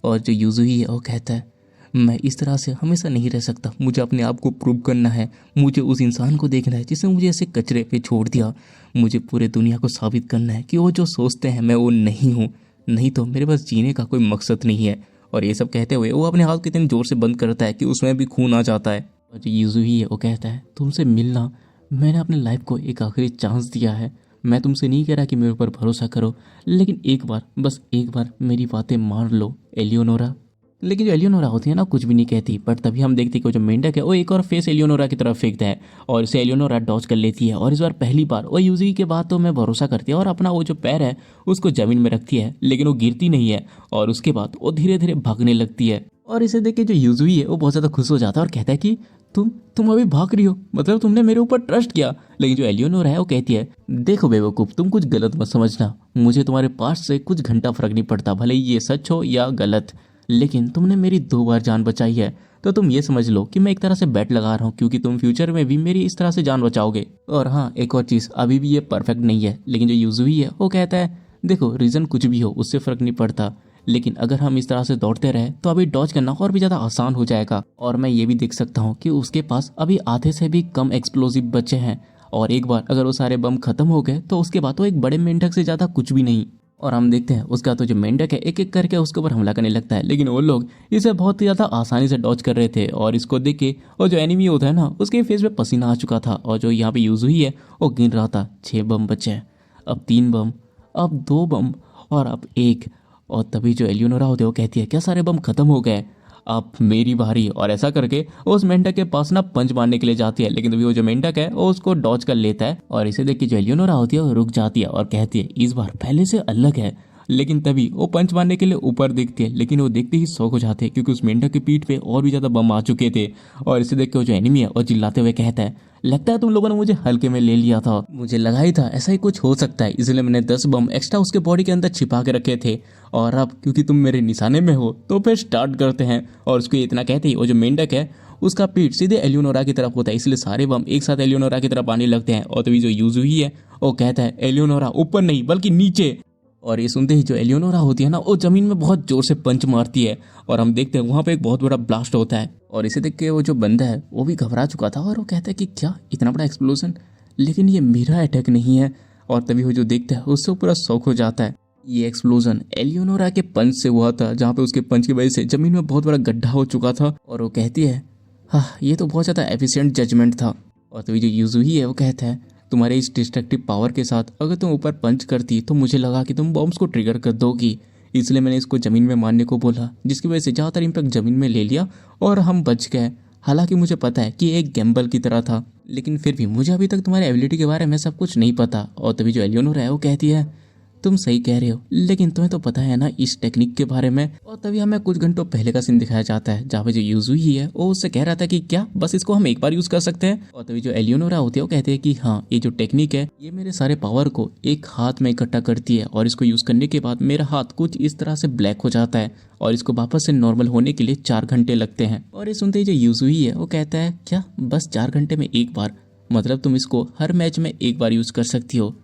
और जो यूजुई है वो कहता है, मैं इस तरह से हमेशा नहीं रह सकता, मुझे अपने आप को प्रूव करना है, मुझे उस इंसान को देखना है जिसने मुझे ऐसे कचरे पे छोड़ दिया, मुझे पूरे दुनिया को साबित करना है कि वो जो सोचते हैं मैं वो नहीं हूँ, नहीं तो मेरे पास जीने का कोई मकसद नहीं है। और ये सब कहते हुए वो अपने हाथ को इतने जोर से बंद करता है कि उसमें भी खून आ जाता है। और जो यूजुई है वो कहता है तुमसे मिलना, मैंने अपने लाइफ को एक आखिरी चांस दिया है, मैं तुमसे नहीं कह रहा कि मेरे ऊपर भरोसा करो, लेकिन एक बार, बस एक बार मेरी बातें मान लो एलियोनोरा। लेकिन जो एलियोनोरा होती है ना कुछ भी नहीं कहती, बट तभी हम देखते हैं कि वो जो मेंढक है वो एक और फेस एलियोनोरा की तरफ फेंकता है और इसे एलियोनोरा डॉज कर लेती है। और इस बार पहली बार वो यूजी के बाद तो मैं भरोसा करती है और अपना वो जो पैर है उसको जमीन में रखती है, लेकिन वो गिरती नहीं है और उसके बाद वो धीरे धीरे भागने लगती है। और इसे देख के जो यूजुई है वो बहुत ज़्यादा खुश हो जाता है और कहता है कि तुम अभी भाग रही हो, मतलब तुमने मेरे ऊपर ट्रस्ट किया। लेकिन जो एलियोनोरा है वो कहती है देखो बेवकूफ़, तुम कुछ गलत मत समझना, मुझे तुम्हारे पास से कुछ घंटा फर्क नहीं पड़ता, भले ही ये सच हो या गलत, लेकिन तुमने मेरी 2 बार जान बचाई है, तो तुम ये समझ लो कि मैं एक तरह से बेट लगा रहा हूँ, क्योंकि तुम फ्यूचर में भी मेरी इस तरह से जान बचाओगे। और हाँ, एक और चीज़, अभी भी ये परफेक्ट नहीं है। लेकिन जो यूजुई है वो कहता है देखो रीज़न कुछ भी हो उससे फ़र्क नहीं पड़ता, लेकिन अगर हम इस तरह से दौड़ते रहे तो अभी डॉज करना और भी ज़्यादा आसान हो जाएगा। और मैं ये भी देख सकता हूँ कि उसके पास अभी आधे से भी कम एक्सप्लोजिव बचे हैं, और एक बार अगर वो सारे बम खत्म हो गए तो उसके बाद तो एक बड़े मेंढक से ज़्यादा कुछ भी नहीं। और हम देखते हैं उसका तो जो मेंढक है एक एक करके उसके ऊपर हमला करने लगता है, लेकिन वो लोग इसे बहुत ही ज़्यादा आसानी से डॉज कर रहे थे। और इसको देख के और जो एनिमी होता है ना उसके फेस पे पसीना आ चुका था, और जो यहाँ पे यूज हुई है वो गिन रहा था 6 बम बचे हैं, अब 3 बम, अब 2 बम और अब 1। और तभी जो एलियोनोरा होती है वो कहती है क्या सारे बम खत्म हो गए, अब मेरी बारी। और ऐसा करके वो उस मेंढक के पास ना पंच मारने के लिए जाती है, लेकिन तभी वो जो मेंढक है वो उसको डॉज कर लेता है। और इसे देख के जो एलियोनोरा होती है वो रुक जाती है और कहती है इस बार पहले से अलग है। लेकिन तभी वो पंच मारने के लिए ऊपर देखती है, लेकिन वो देखते ही शॉक हो जाते हैं क्योंकि उस मेंढक की पीठ पे और भी ज्यादा बम आ चुके थे। और इसे देख के वो जो एनिमी है वो चिल्लाते हुए कहता है लगता है तुम लोगों ने मुझे हल्के में ले लिया था, मुझे लगा ही था ऐसा ही कुछ हो सकता है, इसलिए मैंने 10 बम एक्स्ट्रा उसके बॉडी के अंदर छिपा के रखे थे। और अब क्योंकि तुम मेरे निशाने में हो तो फिर स्टार्ट करते हैं। और उसको इतना कहते ही वो जो मेंढक है उसका पीठ सीधे एलियोनोरा की तरफ होता है, इसलिए सारे बम एक साथ एलियोनोरा की तरफ आने लगते हैं। और तभी जो यूजुई है वो कहता है एलियोनोरा ऊपर नहीं बल्कि नीचे। और ये सुनते ही जो एलियोनोरा होती है ना वो जमीन में बहुत जोर से पंच मारती है, और हम देखते हैं वहाँ पे एक बहुत बड़ा ब्लास्ट होता है। और इसे देख के वो जो बंदा है वो भी घबरा चुका था और वो कहता है कि क्या इतना बड़ा एक्सप्लोजन, लेकिन ये मेरा अटैक नहीं है। और तभी वो जो देखता है उससे पूरा शौक हो जाता है, ये एक्सप्लोजन एलियोनोरा के पंच से हुआ था, जहाँ पे उसके पंच की वजह से जमीन में बहुत बड़ा गड्ढा हो चुका था। और वो कहती है हाँ ये तो बहुत ज़्यादा एफिशिएंट जजमेंट था। और तभी जो यूजुई है वो कहता है तुम्हारे इस डिस्ट्रक्टिव पावर के साथ अगर तुम ऊपर पंच करती तो मुझे लगा कि तुम बॉम्ब्स को ट्रिगर कर दोगी, इसलिए मैंने इसको ज़मीन में मारने को बोला, जिसकी वजह से ज़्यादातर इम्पैक्ट ज़मीन में ले लिया और हम बच गए। हालांकि मुझे पता है कि एक गैम्बल की तरह था, लेकिन फिर भी मुझे अभी तक तुम्हारी एबिलिटी के बारे में सब कुछ नहीं पता। और तभी जो एलियोनोरा है वो कहती है तुम सही कह रहे हो, लेकिन तुम्हें तो पता है ना इस टेक्निक के बारे में। और तभी हमें कुछ घंटों पहले का सीन दिखाया जाता है जहाँ पे जो यूजुई है वो उससे कह रहा था कि क्या बस इसको हम एक बार यूज कर सकते हैं। और तभी जो एलियोनोरा होती है वो कहते हैं कि हाँ ये जो टेक्निक है ये मेरे सारे पावर को एक हाथ में इकट्ठा करती है, और इसको यूज करने के बाद मेरा हाथ कुछ इस तरह से ब्लैक हो जाता है और इसको वापस से नॉर्मल होने के लिए 4 घंटे लगते हैं। और ये सुनते ही जो यूजुई है वो कहता है क्या बस 4 घंटे में एक बार, मतलब तुम इसको हर मैच में एक बार यूज कर सकती हो,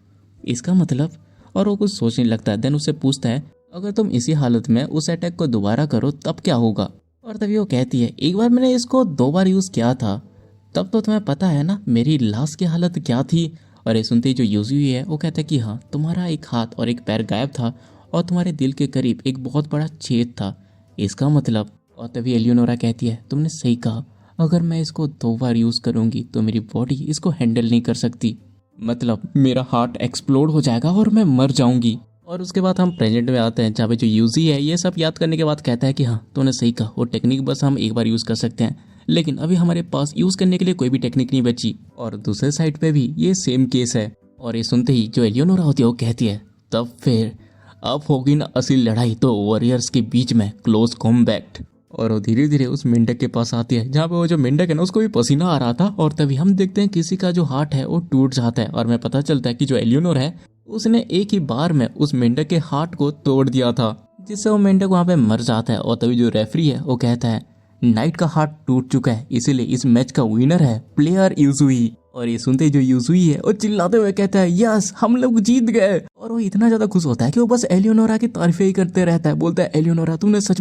इसका मतलब। और वो कुछ सोचने लगता है, देन उससे पूछता है अगर तुम इसी हालत में उस अटैक को दोबारा करो तब क्या होगा। और तभी वो कहती है एक बार मैंने इसको 2 बार यूज़ किया था, तब तो तुम्हें पता है ना मेरी लाश की हालत क्या थी। और ये सुनते ही जो यूजुई है वो कहता है कि हाँ तुम्हारा एक हाथ और एक पैर गायब था और तुम्हारे दिल के करीब एक बहुत बड़ा छेद था, इसका मतलब। और तभी एलियोनोरा कहती है तुमने सही कहा, अगर मैं इसको 2 बार यूज़ करूँगी तो मेरी बॉडी इसको हैंडल नहीं कर सकती, मतलब मेरा हार्ट एक्सप्लोड हो जाएगा और मैं मर जाऊंगी। और उसके बाद हम प्रेजेंट में आते हैं जहाँ पे जो यूजी है ये सब याद करने के बाद कहता है कि हाँ तूने सही कहा, वो टेक्निक बस हम एक बार यूज़ कर सकते हैं, लेकिन अभी हमारे पास यूज़ करने के लिए कोई भी टेक्निक नहीं बची। और दूसरे साइड पे भी ये सेम केस है। और ये सुनते ही जो एलियोनोरा होती है वो कहती है तब फिर अब होगी ना असली लड़ाई, तो वॉरियर्स के बीच में क्लोज कॉम्बैट। और वो धीरे धीरे उस मेंढक के पास आती है जहाँ पे वो जो मेंढक है ना उसको भी पसीना आ रहा था। और तभी हम देखते हैं किसी का जो हार्ट है वो टूट जाता है, और हमें पता चलता है कि जो एलियोनोर है उसने एक ही बार में उस मेंढक के हार्ट को तोड़ दिया था, जिससे वो मेंढक वहाँ पे मर जाता है। और तभी जो रेफरी है वो कहता है नाइट का हार्ट टूट चुका है, इसीलिए इस मैच का विनर है प्लेयर यूजुई। और ये सुनते ही जो यूजुई है वो चिल्लाते हुए कहता है यस हम लोग जीत गए। और वो इतना ज्यादा खुश होता है कि वो बस एलियोनोरा की तारीफें ही करते रहता है। बोलता है एलियोनोरा तुमने सच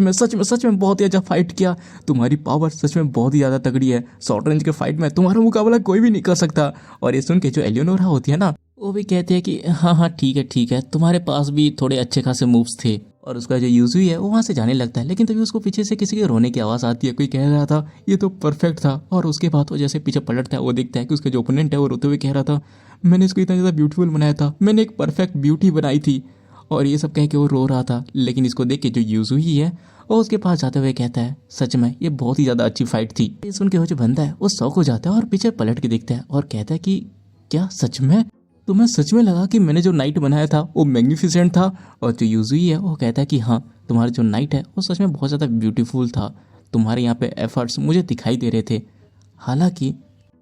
में बहुत ही अच्छा फाइट किया, तुम्हारी पावर सच में बहुत ही ज्यादा तगड़ी है, शॉर्ट रेंज के फाइट में तुम्हारा मुकाबला कोई भी नहीं कर सकता। और ये सुन के जो एलियोनोरा होती है ना वो भी कहती है कि हाँ ठीक है तुम्हारे पास भी थोड़े अच्छे खासे मूव्स थे। और उसका जो यूजुई है वो वहाँ से जाने लगता है, लेकिन तभी उसको पीछे से किसी के रोने की आवाज़ आती है। कोई कह रहा था ये तो परफेक्ट था। और उसके बाद वो जैसे पीछे पलटता है वो देखता है कि उसका जो ओपोनेंट है वो रोते हुए कह रहा था मैंने इसको इतना ज़्यादा ब्यूटीफुल बनाया था, मैंने एक परफेक्ट ब्यूटी बनाई थी। और ये सब कह के वो रो रहा था। लेकिन इसको देख के जो यूजुई है वो उसके पास जाते हुए कहता है सच में ये बहुत ही ज़्यादा अच्छी फाइट थी। ये सुन के वो जो बंदा है वो शौक हो जाता है और पीछे पलट के देखता है और कहता है कि क्या सच में तुम्हें सच में लगा कि मैंने जो नाइट बनाया था वो मैग्निफिसेंट था। और जो यूजुई है वो कहता है कि हाँ तुम्हारा जो नाइट है वो सच में बहुत ज़्यादा ब्यूटीफुल था, तुम्हारे यहाँ पे एफर्ट्स मुझे दिखाई दे रहे थे, हालांकि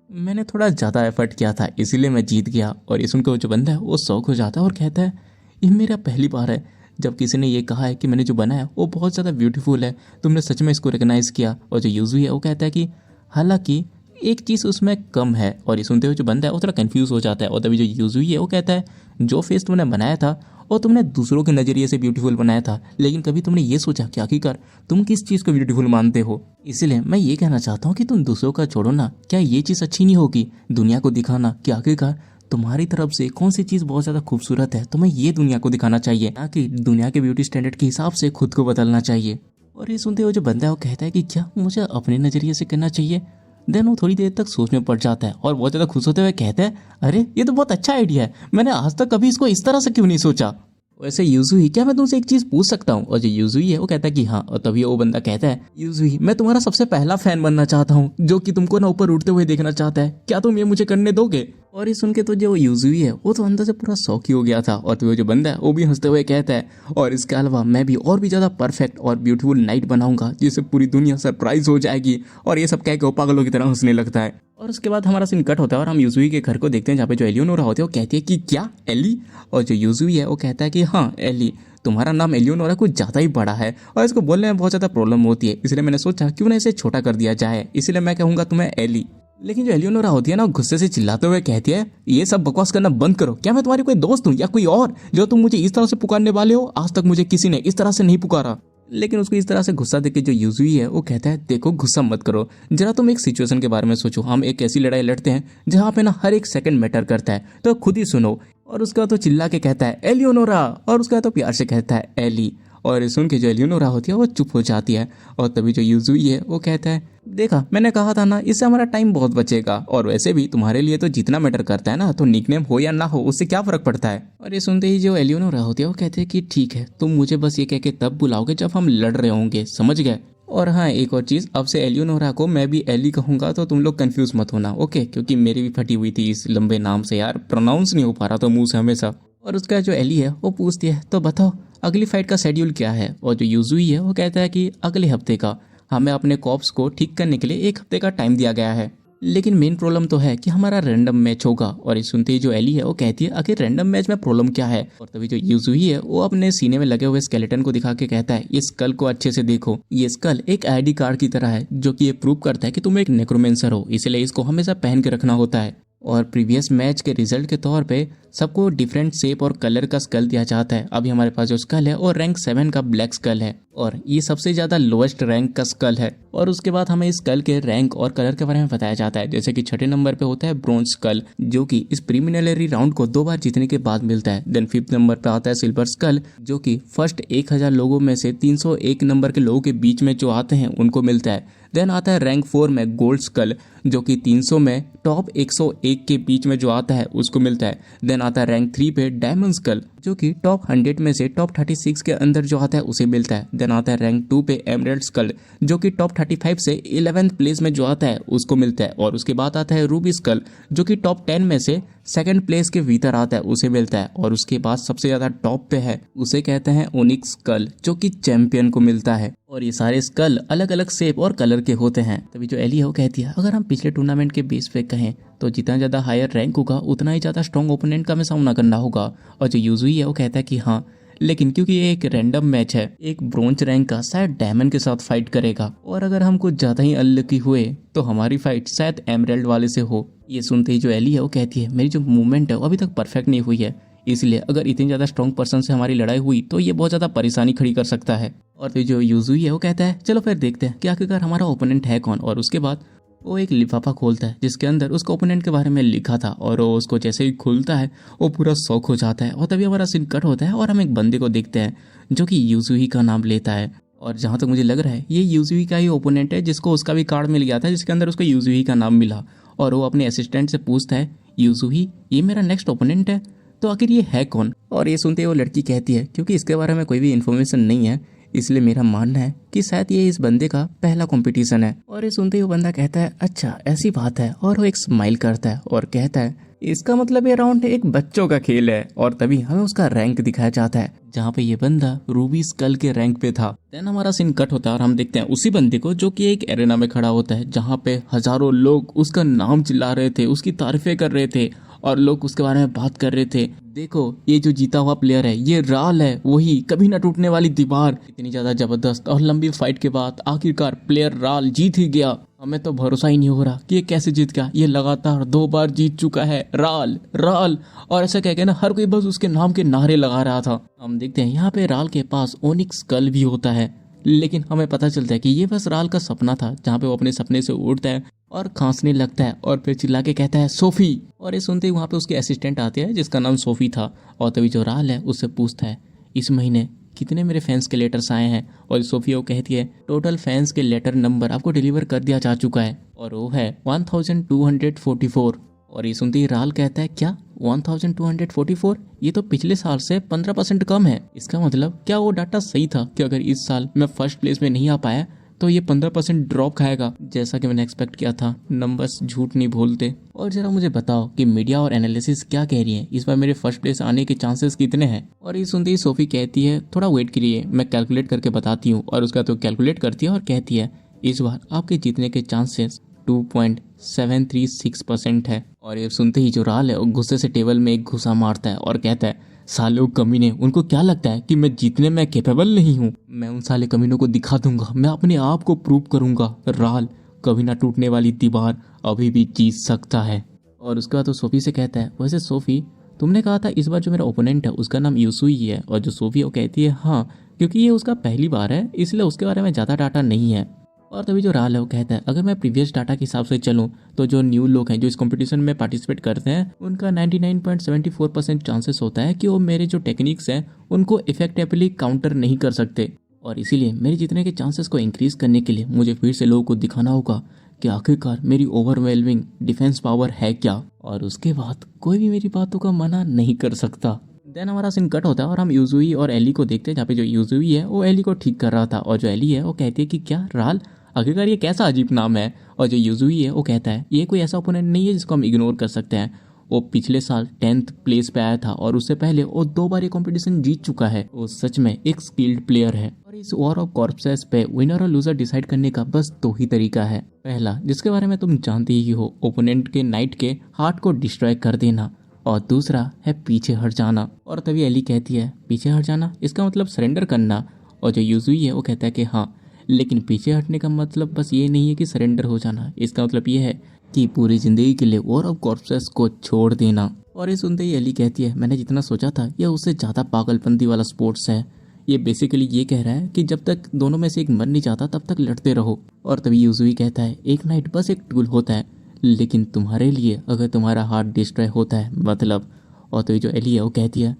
मैंने थोड़ा ज़्यादा एफर्ट किया था इसीलिए मैं जीत गया। और ये सुनकर वो जो बंदा है वो शौक हो जाता है और कहता है ये मेरा पहली बार है जब किसी ने ये कहा है कि मैंने जो बनाया वो बहुत ज़्यादा ब्यूटीफुल है, तुमने सच में इसको रिकग्नाइज़ किया। और जो यूजुई है वो कहता है कि हालांकि एक चीज़ उसमें कम है। और ये सुनते हुए जो बंदा है वो थोड़ा कंफ्यूज हो जाता है। और तभी जो यूजुई है वो कहता है जो फेस तुमने बनाया था वो तुमने दूसरों के नज़रिए से ब्यूटीफुल बनाया था, लेकिन कभी तुमने ये सोचा कि आखिरकार तुम किस चीज़ को ब्यूटीफुल मानते हो। इसलिए मैं ये कहना चाहता हूँ कि तुम दूसरों का छोड़ो ना, क्या ये चीज़ अच्छी नहीं होगी दुनिया को दिखाना कि आखिरकार तुम्हारी तरफ से कौन सी चीज़ बहुत ज़्यादा खूबसूरत है, तुम्हें ये दुनिया को दिखाना चाहिए, ना कि दुनिया के ब्यूटी स्टैंडर्ड के हिसाब से खुद को बदलना चाहिए। और ये सुनते हुए जो बंदा है वो कहता है कि क्या मुझे अपने नज़रिए से करना चाहिए। देन वो थोड़ी देर तक सोच में पड़ जाता है और बहुत ज़्यादा खुश होते हुए कहता है अरे ये तो बहुत अच्छा आइडिया है, मैंने आज तक कभी इसको इस तरह से क्यों नहीं सोचा। वैसे यूजुई क्या मैं तुमसे एक चीज़ पूछ सकता हूँ। और जो यूजुई है वो कहता है कि हाँ। और तभी वो बंदा कहता है यूजुई मैं तुम्हारा सबसे पहला फैन बनना चाहता हूँ जो कि तुमको ना ऊपर उड़ते हुए देखना चाहता है, क्या तुम ये मुझे करने दोगे। और ये सुन के तो जो यूजुई है वो तो अंदर से पूरा शौकी हो गया था। और तो वो जो बंदा है वो भी हंसते हुए कहता है और इसके अलावा मैं भी और भी ज़्यादा परफेक्ट और ब्यूटीफुल नाइट बनाऊंगा जिससे पूरी दुनिया सरप्राइज हो जाएगी। और ये सब कह के वो पागलों की तरह हंसने लगता है। और उसके बाद हमारा सीन कट होता है और हम यूजुई के घर को देखते हैं जहाँ पे जो एलियोनोरा होती है वो कहती है कि क्या एली। और जो यूजुई है वो कहता है कि हाँ एली, तुम्हारा नाम एलियोनोरा कुछ ज़्यादा ही बड़ा है और इसको बोलने में बहुत ज़्यादा प्रॉब्लम होती है, इसलिए मैंने सोचा क्यों ना इसे छोटा कर दिया जाए, इसलिए मैं कहूँगा तुम्हें एली। लेकिन जो एलियोनोरा होती है ना गुस्से से चिल्लाते हुए कहती है ये सब बकवास करना बंद करो, क्या मैं तुम्हारी कोई दोस्त हूँ या कोई और जो तुम मुझे इस तरह से पुकारने वाले हो, आज तक मुझे किसी ने इस तरह से नहीं पुकारा। लेकिन उसको इस तरह से गुस्सा देके जो यूजुई है वो कहता है देखो गुस्सा मत करो, जरा तुम एक सिचुएशन के बारे में सोचो, हम एक ऐसी लड़ाई लड़ते हैं जहाँ पे ना हर एक सेकंड मैटर करता है, तो खुद ही सुनो। और उसका तो चिल्ला के कहता है एलियोनोरा, और उसका तो प्यार से कहता है एली। और सुन के जो एलियोनोरा होती है वो चुप हो जाती है। और तभी जो यूजुई है वो कहता है देखा मैंने कहा था ना, इससे हमारा टाइम बहुत बचेगा, और वैसे भी तुम्हारे लिए तो जितना मैटर करता है ना, तो निकनेम हो या ना हो उससे क्या फर्क पड़ता है। और ये सुनते ही जो एलियोनोरा होती है वो कहते हैं कि ठीक है तुम मुझे बस ये कह के तब बुलाओगे जब हम लड़ रहे होंगे, समझ गए। और हाँ एक और चीज़, अब से एलियोनोरा को मैं भी एली कहूँगा तो तुम लोग कंफ्यूज मत होना, ओके, क्योंकि मेरी भी फटी हुई थी इस लंबे नाम से यार, प्रोनाउंस नहीं हो पा रहा था मुँह से हमेशा। और उसका जो एली है वो पूछती है तो बताओ अगली फाइट का शेड्यूल क्या है। और जो यूजुई है वो कहता है कि अगले हफ्ते का, हमें अपने कॉप्स को ठीक करने के लिए एक हफ्ते का टाइम दिया गया है, लेकिन मेन प्रॉब्लम तो है कि हमारा रैंडम मैच होगा। और ये सुनते ही जो एली है वो कहती है आखिर रैंडम मैच में प्रॉब्लम क्या है। और तभी जो यूजुई है वो अपने सीने में लगे हुए स्केलेटन को दिखा के कहता है ये स्कल को अच्छे से देखो, ये स्कल एक आईडी कार्ड की तरह है जो कि ये प्रूव करता है कि तुम एक नेक्रोमेंसर हो, इसलिए इसको हमेशा पहन के रखना होता है। और प्रीवियस मैच के रिजल्ट के तौर पे सबको डिफरेंट शेप और कलर का स्कल दिया जाता है। अभी हमारे पास जो स्कल है और रैंक 7 का ब्लैक स्कल है, और ये सबसे ज़्यादा लोएस्ट रैंक का स्कल है। और उसके बाद हमें इस स्कल के रैंक और कलर के बारे में बताया जाता है, जैसे कि 6ठे नंबर पे होता है ब्रोंज स्कल, जो कि इस प्रीलिमिनरी राउंड को 2 बार जीतने के बाद मिलता है। देन 5th नंबर पे आता है सिल्वर स्कल, जो कि फर्स्ट 1000 लोगों में से 301 नंबर के लोगों के बीच में जो आते हैं उनको मिलता है। देन आता है रैंक 4 में गोल्ड स्कल, जो कि 300 में टॉप 101 के बीच में जो आता है उसको मिलता है। देन आता है रैंक 3 पे डायमंड स्कल, जो कि टॉप 100 में से टॉप 36 के अंदर जो आता है उसे मिलता है। देन आता है रैंक 2 पे एमरल्ड स्कल, जो कि टॉप 35 से 11th प्लेस में जो आता है उसको मिलता है। और उसके बाद आता है रूबी स्कल, जो कि टॉप 10 में से 2nd प्लेस के भीतर आता है, उसे मिलता है। और उसके बाद सबसे ज़्यादा टॉप पे है उसे कहते हैं ओनिक्स स्कल, जो कि चैंपियन को मिलता है। और ये सारे स्कल अलग अलग शेप और कलर के होते हैं। तभी जो एली है वो कहती है अगर हम पिछले टूर्नामेंट के बेस पे कहें तो जितना ज़्यादा हायर रैंक होगा उतना ही ज़्यादा स्ट्रॉन्ग ओपोनेंट का हमें सामना करना होगा। और जो यूजुई है वो कहता है कि हाँ, लेकिन क्योंकि ये एक रैंडम मैच है, एक ब्रोंज रैंक का शायद डायमंड के साथ फाइट करेगा, और अगर हम कुछ ज़्यादा ही अनलकी हुए तो हमारी फाइट शायद एमरल्ड वाले से हो, ये सुनते ही जो एली है वो कहती है मेरी जो मूवमेंट है वो अभी तक परफेक्ट नहीं हुई है, इसलिए अगर इतनी ज़्यादा स्ट्रॉन्ग पर्सन से हमारी लड़ाई हुई तो ये बहुत ज़्यादा परेशानी खड़ी कर सकता है। और फिर जो यूजुई है वो कहता है चलो फिर देखते हैं कि आखिरकार हमारा ओपोनेंट है कौन। और उसके बाद वो एक लिफाफा खोलता है जिसके अंदर उसका ओपोनेंट के बारे में लिखा था, और वो उसको जैसे ही खुलता है वो पूरा शॉक हो जाता है। और तभी हमारा सीन कट होता है और हम एक बंदे को देखते हैं जो कि यूजुई का नाम लेता है। और जहाँ तक मुझे लग रहा है ये यूजुई का ही ओपोनेंट है जिसको उसका भी कार्ड मिल गया था जिसके अंदर उसको यूजुई का नाम मिला। और वो अपने असिस्टेंट से पूछता है यूजुई ये मेरा नेक्स्ट ओपोनेंट है, तो आखिर ये है कौन। और ये सुनते ही वो लड़की कहती है क्योंकि इसके बारे में कोई भी इन्फॉर्मेशन नहीं है, इसलिए मेरा मानना है कि शायद ये इस बंदे का पहला कंपटीशन है। और ये सुनते ही वो बंदा कहता है अच्छा ऐसी बात है, और वो एक स्माइल करता है और कहता है इसका मतलब ये राउंड एक बच्चों का खेल है। और तभी हमें उसका रैंक दिखाया जाता है जहाँ पे ये बंदा रूबी स्कल के रैंक पे था। देन हमारा सीन कट होता है और हम देखते हैं उसी बंदे को जो कि एक एरेना में खड़ा होता है जहाँ पे हजारों लोग उसका नाम चिल्ला रहे थे, उसकी तारीफें कर रहे थे और लोग उसके बारे में बात कर रहे थे। देखो ये जो जीता हुआ प्लेयर है ये राल है, वही कभी ना टूटने वाली दीवार। इतनी ज्यादा जबरदस्त और लंबी फाइट के बाद आखिरकार प्लेयर राल जीत ही गया। हमें तो भरोसा ही नहीं हो रहा कि ये कैसे जीत गया, ये लगातार 2 बार जीत चुका है राल राल। और ऐसा कह के ना हर कोई बस उसके नाम के नारे लगा रहा था। हम देखते हैं यहाँ पे राल के पास ओनिक्स स्कल भी होता है, लेकिन हमें पता चलता है कि ये बस राल का सपना था जहाँ पे वो अपने सपने से उठता है और खांसने लगता है और फिर चिल्ला के कहता है सोफी। और ये सुनते ही वहाँ पे उसके असिस्टेंट आते हैं जिसका नाम सोफी था। और तभी जो राल है उससे पूछता है इस महीने कितने मेरे फैंस के लेटर्स आए हैं। और सोफी वो कहती है टोटल फैंस के लेटर नंबर आपको डिलीवर कर दिया जा चुका है और वो है 1244। और ये सुनते ही राल कहता है क्या 1244? ये तो पिछले साल से 15% कम है। इसका मतलब क्या वो डाटा सही था कि अगर इस साल मैं फर्स्ट प्लेस में नहीं आ पाया तो ये 15% ड्रॉप खाएगा, जैसा कि मैंने एक्सपेक्ट किया था। नंबर्स झूठ नहीं बोलते। और जरा मुझे बताओ कि मीडिया और एनालिसिस क्या कह रही है, इस बार मेरे फर्स्ट प्लेस आने के चांसेस कितने हैं। और ये सुनते ही सोफी कहती है थोड़ा वेट करिए मैं कैलकुलेट करके बताती हूँ। और उसका तो कैलकुलेट करती है और कहती है इस बार आपके जीतने के चांसेस 2.736% है। और ये सुनते ही जो राल है वो गुस्से से टेबल में एक घुसा मारता है और कहता है सालों कमीने, उनको क्या लगता है कि मैं जीतने में कैपेबल नहीं हूँ। मैं उन साले कमीनों को दिखा दूंगा, मैं अपने आप को प्रूव करूंगा। राल कभी ना टूटने वाली दीवार अभी भी जीत सकता है। और उसके बाद तो सोफी से कहता है वैसे सोफी तुमने कहा था इस बार जो मेरा ओपोनेंट है उसका नाम यूसुई है। और जो सोफी वो कहती है हाँ क्योंकि ये उसका पहली बार है इसलिए उसके बारे में ज़्यादा डाटा नहीं है। और तभी जो राल है वो कहता है अगर मैं प्रीवियस डाटा के हिसाब से चलूं तो जो न्यू लोग हैं जो इस कंपटीशन में पार्टिसिपेट करते हैं उनका 99.74% चांसेस होता है कि वो मेरे जो टेक्निक्स हैं उनको इफेक्टिवली काउंटर नहीं कर सकते। और इसीलिए मेरे जीतने के चांसेस को इंक्रीज करने के लिए मुझे फिर से लोगों को दिखाना होगा कि आखिरकार मेरी ओवरवेलमिंग डिफेंस पावर है क्या। और उसके बाद कोई भी मेरी बातों का मना नहीं कर सकता। देन हमारा सीन कट होता है और हम यूजुई और एली को देखते हैं जहाँ पे जो यूजुई है वो एली को ठीक कर रहा था। और जो एली है वो कहती है कि क्या राल आखिरकार ये कैसा अजीब नाम है। और जो यूजुई है वो कहता है ये कोई ऐसा ओपोनेंट नहीं है जिसको हम इग्नोर कर सकते हैं। वो पिछले साल 10th प्लेस पे आया था और उससे पहले वो 2 बार ये कॉम्पिटिशन जीत चुका है। वो सच में एक स्किल्ड प्लेयर है। और इस वॉर ऑफ कॉर्प्सेस पे विनर और लूजर डिसाइड करने का बस 2 ही तरीका है। पहला जिसके बारे में तुम जानते ही हो, ओपोनेंट के नाइट के हार्ट को डिस्ट्रॉय कर देना। और दूसरा है पीछे हट जाना। और तभी एली कहती है पीछे हट जाना इसका मतलब सरेंडर करना। और जो यूजुई है वो कहता है कि हाँ लेकिन पीछे हटने का मतलब बस ये नहीं है कि सरेंडर हो जाना, इसका मतलब ये है कि पूरी जिंदगी के लिए वॉर ऑफ कॉर्प्सेस को छोड़ देना। और ये सुनते ही एली कहती है मैंने जितना सोचा था यह उससे ज़्यादा पागलपंती वाला स्पोर्ट्स है। ये बेसिकली ये कह रहा है कि जब तक दोनों में से एक मर नहीं जाता तब तक लड़ते रहो। और तभी यूजुई कहता है एक नाइट बस एक टूल होता है, लेकिन तुम्हारे लिए अगर तुम्हारा हार्ट डिस्ट्रॉय होता है मतलब। और तभी जो एली है वो कहती है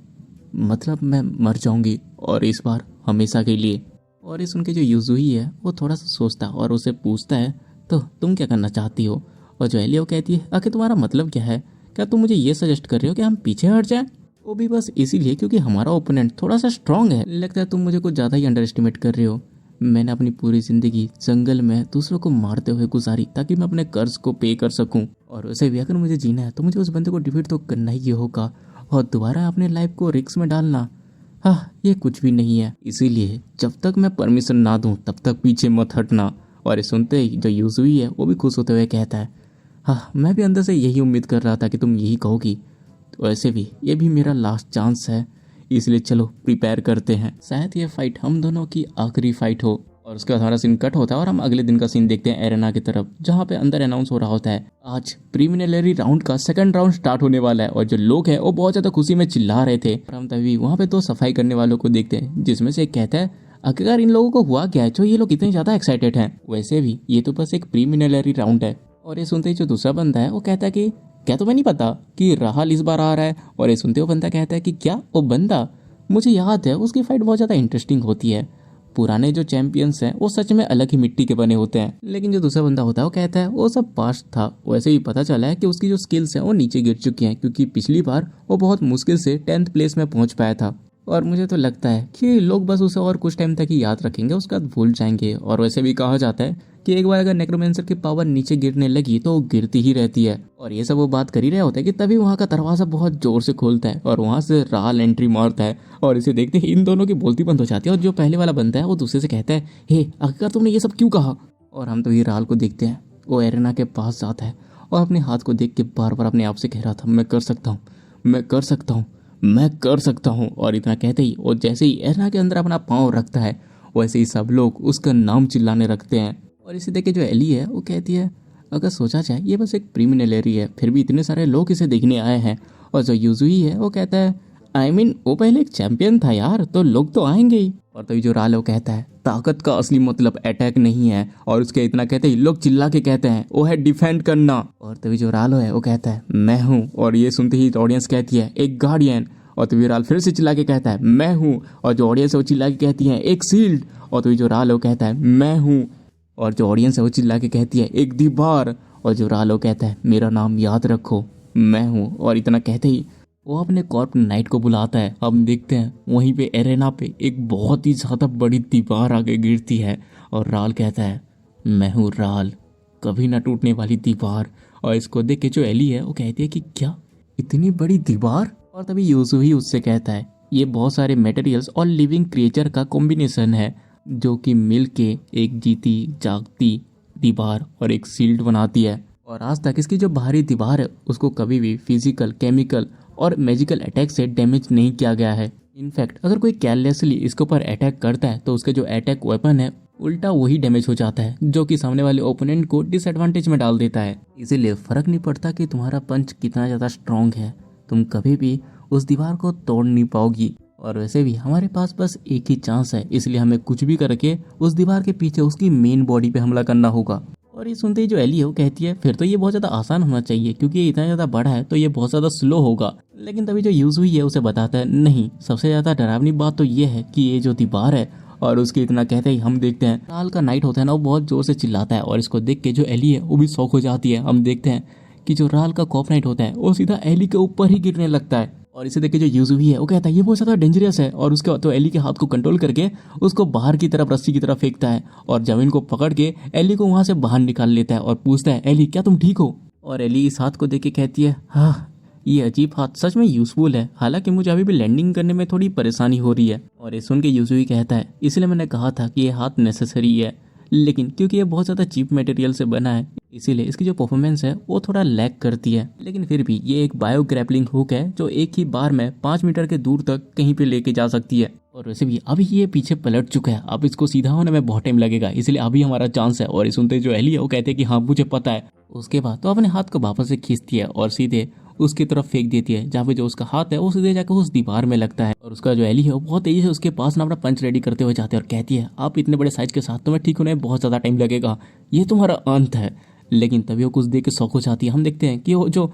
मतलब मैं मर जाऊंगी और इस बार हमेशा के लिए। और ये सुन के जो यूजुई है वो थोड़ा सा सोचता है और उसे पूछता है तो तुम क्या करना चाहती हो। और जो एली वो कहती है आखिर तुम्हारा मतलब क्या है, क्या तुम मुझे ये सजेस्ट कर रहे हो कि हम पीछे हट जाएं, वो भी बस इसीलिए क्योंकि हमारा ओपोनेंट थोड़ा सा स्ट्रांग है। लगता है तुम मुझे कुछ ज़्यादा ही अंडर एस्टिमेट कर रहे हो। मैंने अपनी पूरी जिंदगी जंगल में दूसरों को मारते हुए गुजारी ताकि मैं अपने कर्ज को पे कर सकूं। और वैसे भी अगर मुझे जीना है तो मुझे उस बंदे को डिफीट तो करना ही होगा। और दोबारा अपने लाइफ को रिस्क में डालना, हाँ ये कुछ भी नहीं है। इसीलिए जब तक मैं परमिशन ना दूं तब तक पीछे मत हटना। और ये सुनते ही जो यूजुई है वो भी खुश होते हुए कहता है हाँ मैं भी अंदर से यही उम्मीद कर रहा था कि तुम यही कहोगी। तो वैसे भी ये भी मेरा लास्ट चांस है, इसलिए चलो प्रिपेयर करते हैं। शायद ये फाइट हम दोनों की आखिरी फाइट हो। और उसके बाद हमारा सीन कट होता है और हम अगले दिन का सीन देखते हैं एरेना की तरफ, जहाँ पे अंदर अनाउंस हो रहा होता है आज प्रीलिमिनरी राउंड का सेकंड राउंड स्टार्ट होने वाला है। और जो लोग हैं वो बहुत ज्यादा खुशी में चिल्ला रहे थे। और हम तभी वहाँ पे दो सफाई करने वालों को देखते हैं, जिसमें से एक कहता है आखिरकार इन लोगों को हुआ क्या है जो ये लोग इतने ज्यादा एक्साइटेड हैं। वैसे भी ये तो बस एक प्रीलिमिनरी राउंड है। और ये सुनते ही जो दूसरा बंदा है वो कहता है कि क्या तुम्हें नहीं पता कि राहल इस बार आ रहा है। और ये सुनते हुए बंदा कहता है कि क्या वो बंदा, मुझे याद है उसकी फाइट बहुत ज़्यादा इंटरेस्टिंग होती है। पुराने जो चैंपियंस हैं वो सच में अलग ही मिट्टी के बने होते हैं। लेकिन जो दूसरा बंदा होता है वो कहता है वो सब पास्ट था। वैसे ही पता चला है कि उसकी जो स्किल्स हैं वो नीचे गिर चुकी हैं, क्योंकि पिछली बार वो बहुत मुश्किल से 10th प्लेस में पहुंच पाया था। और मुझे तो लगता है कि लोग बस उसे और कुछ टाइम तक ही याद रखेंगे, उसके बाद भूल जाएंगे। और वैसे भी कहा जाता है कि एक बार अगर नेक्रोमेंसर की पावर नीचे गिरने लगी तो वो गिरती ही रहती है। और ये सब वो बात कर ही रहे होते हैं कि तभी वहाँ का दरवाजा बहुत जोर से खोलता है और वहाँ से राल एंट्री मारता है। और इसे देखते ही इन दोनों की बोलती बंद हो जाती है। और जो पहले वाला बनता है वो दूसरे से कहता है, हे आखिरकार तुमने ये सब क्यों कहा। और हम तो ये राल को देखते हैं, वो एरेना के पास जाता है और अपने हाथ को देख के बार बार अपने आप से कह रहा था, मैं कर सकता हूँ, मैं कर सकता हूँ, मैं कर सकता हूँ। और इतना कहते ही और जैसे ही एरेना के अंदर अपना पाँव रखता है वैसे ही सब लोग उसका नाम चिल्लाने रखते हैं। और इसे देख के जो एली है वो कहती है, अगर सोचा जाए ये बस एक प्रीलिमिनरी है, फिर भी इतने सारे लोग इसे देखने आए हैं। और जो यूजुई है वो कहता है, वो पहले एक चैंपियन था यार, तो लोग तो आएंगे ही। और तभी जो राल है वो कहता है, ताकत का असली मतलब अटैक नहीं है। और उसके इतना कहते ही लोग चिल्ला के कहते हैं, वो है डिफेंड करना। और तभी जो राल है वो कहता है, मैं हूँ। और ये सुनते ही ऑडियंस कहती है, एक गार्डियन। और तभी राल फिर से चिल्ला के कहता है, मैं हूँ। और जो ऑडियंस है वो चिल्ला के कहती है, एक सील्ड। और तभी जो राल है वो कहता है, मैं हूँ। और जो ऑडियंस है वो चिल्ला के कहती है, एक दीवार। और जो राल है वो कहता है, मेरा नाम याद रखो, मैं हूँ। और इतना कहते ही वो अपने कॉर्प नाइट को बुलाता है। हम देखते हैं वहीं पे एरेना पे एक बहुत ही ज़्यादा बड़ी दीवार आगे गिरती है और राल कहता है, मैं हूँ राल, कभी ना टूटने वाली दीवार। और इसको देख के जो एली है वो कहती है कि क्या इतनी बड़ी दीवार। और तभी यूजुई उससे कहता है, ये बहुत सारे मटेरियल्स और लिविंग क्रिएचर का कॉम्बिनेशन है जो कि मिल के एक जीती जागती दीवार और एक शील्ड बनाती है। और आज तक इसकी जो बाहरी दीवार है उसको कभी भी फिजिकल, केमिकल और मैजिकल अटैक से डैमेज नहीं किया गया है। इनफैक्ट अगर कोई केयरलेसली इसके ऊपर अटैक करता है तो उसके जो अटैक वेपन है उल्टा वही डैमेज हो जाता है, जो कि सामने वाले ओपोनेंट को डिसएडवांटेज में डाल देता है। इसीलिए फर्क नहीं पड़ता कि तुम्हारा पंच कितना ज़्यादा स्ट्रांग है, तुम कभी भी उस दीवार को तोड़ नहीं पाओगी। और वैसे भी हमारे पास बस एक ही चांस है, इसलिए हमें कुछ भी करके उस दीवार के पीछे उसकी मेन बॉडी पे हमला करना होगा। और ये सुनते ही जो एली है वो कहती है, फिर तो ये बहुत ज़्यादा आसान होना चाहिए, क्योंकि ये इतना ज़्यादा बड़ा है तो ये बहुत ज़्यादा स्लो होगा। लेकिन तभी जो यूजुई है उसे बताता है, नहीं, सबसे ज़्यादा डरावनी बात तो ये है कि ये जो दीवार है। और उसके इतना कहते ही हम देखते हैं राल का नाइट होता है ना, वो बहुत जोर से चिल्लाता है। और इसको देख के जो एली है वो भी शौक हो जाती है। हम देखते हैं कि जो राल का कॉप नाइट होता है वो सीधा एली के ऊपर ही गिरने लगता है। और इसे देख के जो यूजुई है वो कहता है, ये बहुत ज़्यादा डेंजरस है। और उसके तो एली के हाथ को कंट्रोल करके उसको बाहर की तरफ रस्सी की तरफ फेंकता है और जमीन को पकड़ के एली को वहाँ से बाहर निकाल लेता है और पूछता है, एली क्या तुम ठीक हो। और एली इस हाथ को देख के कहती है, हाँ ये अजीब हाथ सच में यूजफुल है, हालांकि मुझे अभी भी लैंडिंग करने में थोड़ी परेशानी हो रही है। और ये सुन के यूजुई कहता है, इसलिए मैंने कहा था कि ये हाथ नेसेसरी है, लेकिन क्योंकि ये बहुत ज़्यादा चीप मटेरियल से बना है इसीलिए इसकी जो परफॉर्मेंस है वो थोड़ा लैग करती है। लेकिन फिर भी ये एक बायो ग्रैपलिंग हुक है जो एक ही बार में 5 मीटर के दूर तक कहीं पे लेके जा सकती है। और वैसे भी अभी ये पीछे पलट चुका है, अब इसको सीधा होने में बहुत टाइम लगेगा, इसलिए अभी हमारा चांस है। और ये सुनते जो एली है वो कहते हैं कि हाँ मुझे पता है। उसके बाद तो अपने हाथ को वापस से खींचती है और सीधे उसकी तरफ फेंक देती है, जहाँ पे जो उसका हाथ है वो सीधे जाकर उस दीवार में लगता है। और उसका जो एली है वो बहुत तेजी से उसके पास ना अपना पंच रेडी करते हुए जाते हैं और कहती है, आप इतने बड़े साइज के साथ तुम्हें ठीक होने में बहुत ज़्यादा टाइम लगेगा, ये तुम्हारा अंत है। लेकिन तभी वो कुछ देख के शौक हो जाती है। हम देखते हैं कि वो जो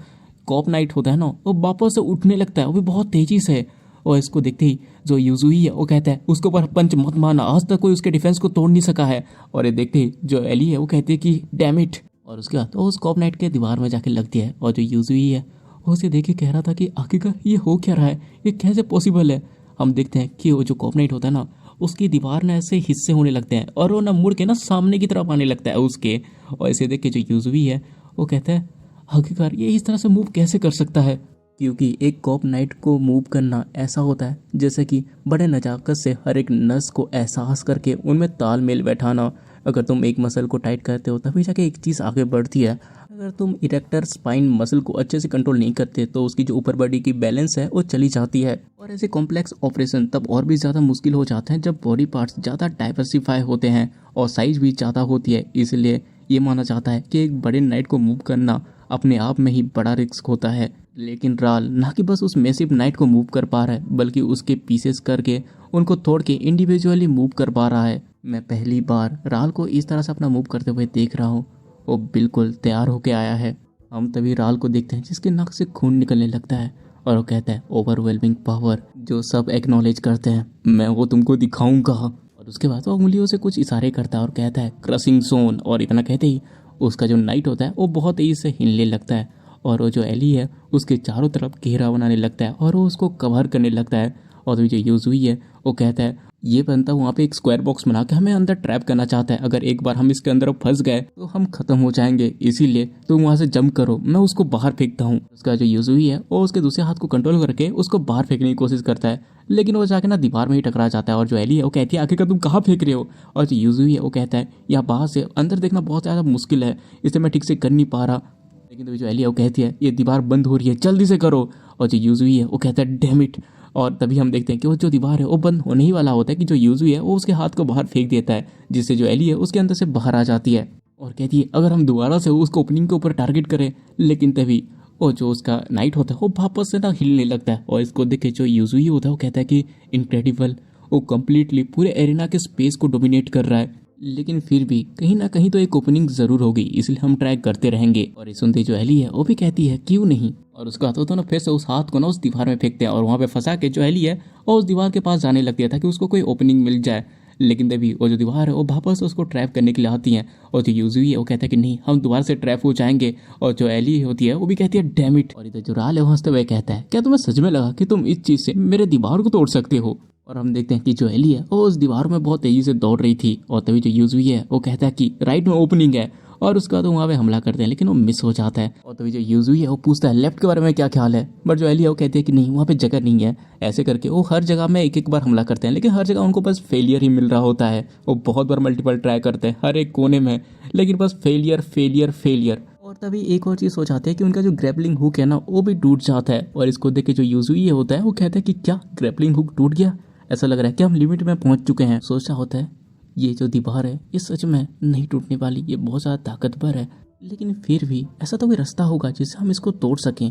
कॉप नाइट होता है ना वो वापस से उठने लगता है, वो भी बहुत तेजी से। और इसको देखते ही जो यूजुई है वो कहता है, उसके ऊपर पंच मत मारना, आज तक कोई उसके डिफेंस को तोड़ नहीं सका है। और ये देखते ही जो एली है वो कहती है कि डैम इट। और उसके बाद वो उस कॉप नाइट के दीवार में जाके लगती है। और जो यूजुई है वो उसे देख के कह रहा था कि आखिरकार ये हो क्या रहा है, ये कैसे पॉसिबल है। हम देखते हैं कि वो जो कॉप नाइट होता है ना उसकी दीवार ना ऐसे हिस्से होने लगते हैं और वो ना मुड़ के ना सामने की तरफ आने लगता है उसके। और इसे देख के जो यूजुई है वो कहता है, आखिरकार ये इस तरह से मूव कैसे कर सकता है। क्योंकि एक कॉप नाइट को मूव करना ऐसा होता है जैसे कि बड़े नजाकत से हर एक नस को एहसास करके उनमें तालमेल बैठाना। अगर तुम एक मसल को टाइट करते हो तभी जाके एक चीज़ आगे बढ़ती है। अगर तुम इरेक्टर स्पाइन मसल को अच्छे से कंट्रोल नहीं करते तो उसकी जो ऊपर बॉडी की बैलेंस है वो चली जाती है। और ऐसे कॉम्प्लेक्स ऑपरेशन तब और भी ज़्यादा मुश्किल हो जाते हैं जब बॉडी पार्ट्स ज़्यादा डाइवर्सिफाई होते हैं और साइज भी ज़्यादा होती है। इसलिए ये माना जाता है कि एक बड़े नाइट को मूव करना अपने आप में ही बड़ा रिस्क होता है। लेकिन राल ना कि बस उस मैसिव नाइट को मूव कर पा रहा है बल्कि उसके पीसेस करके उनको तोड़ के इंडिविजुअली मूव कर पा रहा है। मैं पहली बार राल को इस तरह से अपना मूव करते हुए देख रहा हूँ। वो बिल्कुल तैयार होके आया है। हम तभी राल को देखते हैं जिसके नाक से खून निकलने लगता है और वो कहता है ओवरवेलमिंग पावर, जो सब एक्नॉलेज करते हैं। मैं वो तुमको दिखाऊंगा। और उसके बाद वो उंगलियों से कुछ इशारे करता है और कहता है क्रशिंग जोन। और इतना कहते ही उसका जो नाइट होता है वो बहुत तेजी से हिलने लगता है और वो जो एली है उसके चारों तरफ घेरा बनाने लगता है और वो उसको कवर करने लगता है। और जो यूज हुई है वो कहता है ये बनता वहाँ पे एक स्क्वायर बॉक्स बना के हमें अंदर ट्रैप करना चाहता है। अगर एक बार हम इसके अंदर फंस गए तो हम खत्म हो जाएंगे, इसीलिए तुम वहाँ से जंप करो, मैं उसको बाहर फेंकता हूँ। उसका जो यूज हुई है वो उसके दूसरे हाथ को कंट्रोल करके उसको बाहर फेंकने की कोशिश करता है, लेकिन वो जाके ना दीवार में ही टकरा जाता है। और जो एली है वो कहती है आखिरकार तुम कहाँ फेंक रहे हो। और जो यूज हुई है वो कहता है यहाँ बाहर से अंदर देखना बहुत ज़्यादा मुश्किल है, इसलिए मैं ठीक से कर नहीं पा रहा। लेकिन तो जो एली है वो कहती है ये दीवार बंद हो रही है, जल्दी से करो। और जो यूज हुई है वो कहता है डैम इट। और तभी हम देखते हैं कि वो जो दीवार है वो बंद होने ही वाला होता है कि जो यूज हुई है वो उसके हाथ को बाहर फेंक देता है, जिससे जो एली है उसके अंदर से बाहर आ जाती है और कहती है अगर हम दोबारा से उसको ओपनिंग के ऊपर टारगेट करें। लेकिन तभी वो जो उसका नाइट होता है वो वापस से ना हिलने लगता है और इसको देख के जो यूज हुई होता है वो कहता है कि इनक्रेडिबल, वो कम्प्लीटली पूरे एरिना के स्पेस को डोमिनेट कर रहा है। लेकिन फिर भी कहीं ना कहीं तो एक ओपनिंग जरूर होगी, इसलिए हम ट्राई करते रहेंगे। और ये सुनते जो एली है वो भी कहती है क्यों नहीं। और उसका हाथ ना फिर से उस हाथ को ना उस दीवार में फेंकते हैं और वहाँ पे फंसा के जो एली है वो उस दीवार के पास जाने लगती है ताकि उसको कोई ओपनिंग मिल जाए। लेकिन तभी वो जो दीवार है वो वापस उसको ट्रैप करने के लिए आती है और जो यूज हुई है वो कहता है कि नहीं हम दोबारा से ट्रैप हो जाएंगे। और जो एली होती है वो भी कहती है डैम इट। और इधर जो राल है वो हंसते हुए कहता है क्या तुम्हें सच में लगा कि तुम इस चीज से मेरे दीवार को तोड़ सकते हो। और हम देखते हैं कि जो एली है वो उस दीवार में बहुत तेजी से दौड़ रही थी और तभी जो यूज हुई है वो कहता है कि राइट में ओपनिंग है और उसका तो वहाँ पे हमला करते हैं लेकिन वो मिस हो जाता है। और तभी जो यूज हुई है वो पूछता है लेफ्ट के बारे में क्या ख्याल है, बट जो एली है वो कहती है कि नहीं वहाँ पे जगह नहीं है। ऐसे करके वो हर जगह में एक एक बार हमला करते हैं लेकिन हर जगह उनको बस फेलियर ही मिल रहा होता है। वो बहुत बार मल्टीपल ट्राई करते हैं हर एक कोने में, लेकिन बस फेलियर फेलियर फेलियर। और तभी एक और चीज़ हो जाती है कि उनका जो ग्रैपलिंग हुक है ना वो भी टूट जाता है। और इसको देख के जो यूज हुई होता है वो कहता है कि क्या ग्रैपलिंग हुक टूट गया, ऐसा लग रहा है कि हम लिमिट में पहुंच चुके हैं। सोचा होता है ये जो दीवार है ये सच में नहीं टूटने वाली, ये बहुत ज़्यादा ताकतवर है, लेकिन फिर भी ऐसा तो कोई रास्ता होगा जिससे हम इसको तोड़ सकें।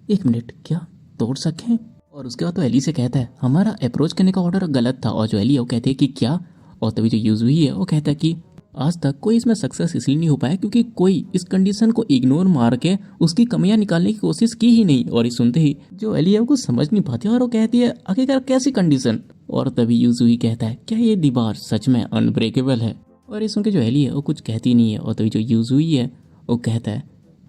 एक मिनट, क्या तोड़ सकें। और उसके बाद तो एली से कहता है हमारा अप्रोच करने का ऑर्डर गलत था। और जो एली है वो कहती है कि क्या। और तभी जो यूज हुई है वो कहता है कि आज तक कोई इसमें सक्सेस इसलिए नहीं हो पाया क्योंकि कोई इस कंडीशन को इग्नोर मार के उसकी कमियां निकालने की कोशिश की ही नहीं। और ये सुनते ही जो एली है वो कुछ समझ नहीं पाती और वो कहती है आखिरकार कैसी कंडीशन। और तभी यूजुई कहता है क्या ये दीवार सच में अनब्रेकेबल है। और ये सुन के जो एली है वो कुछ कहती नहीं है। और तभी जो यूजुई है वो कहता है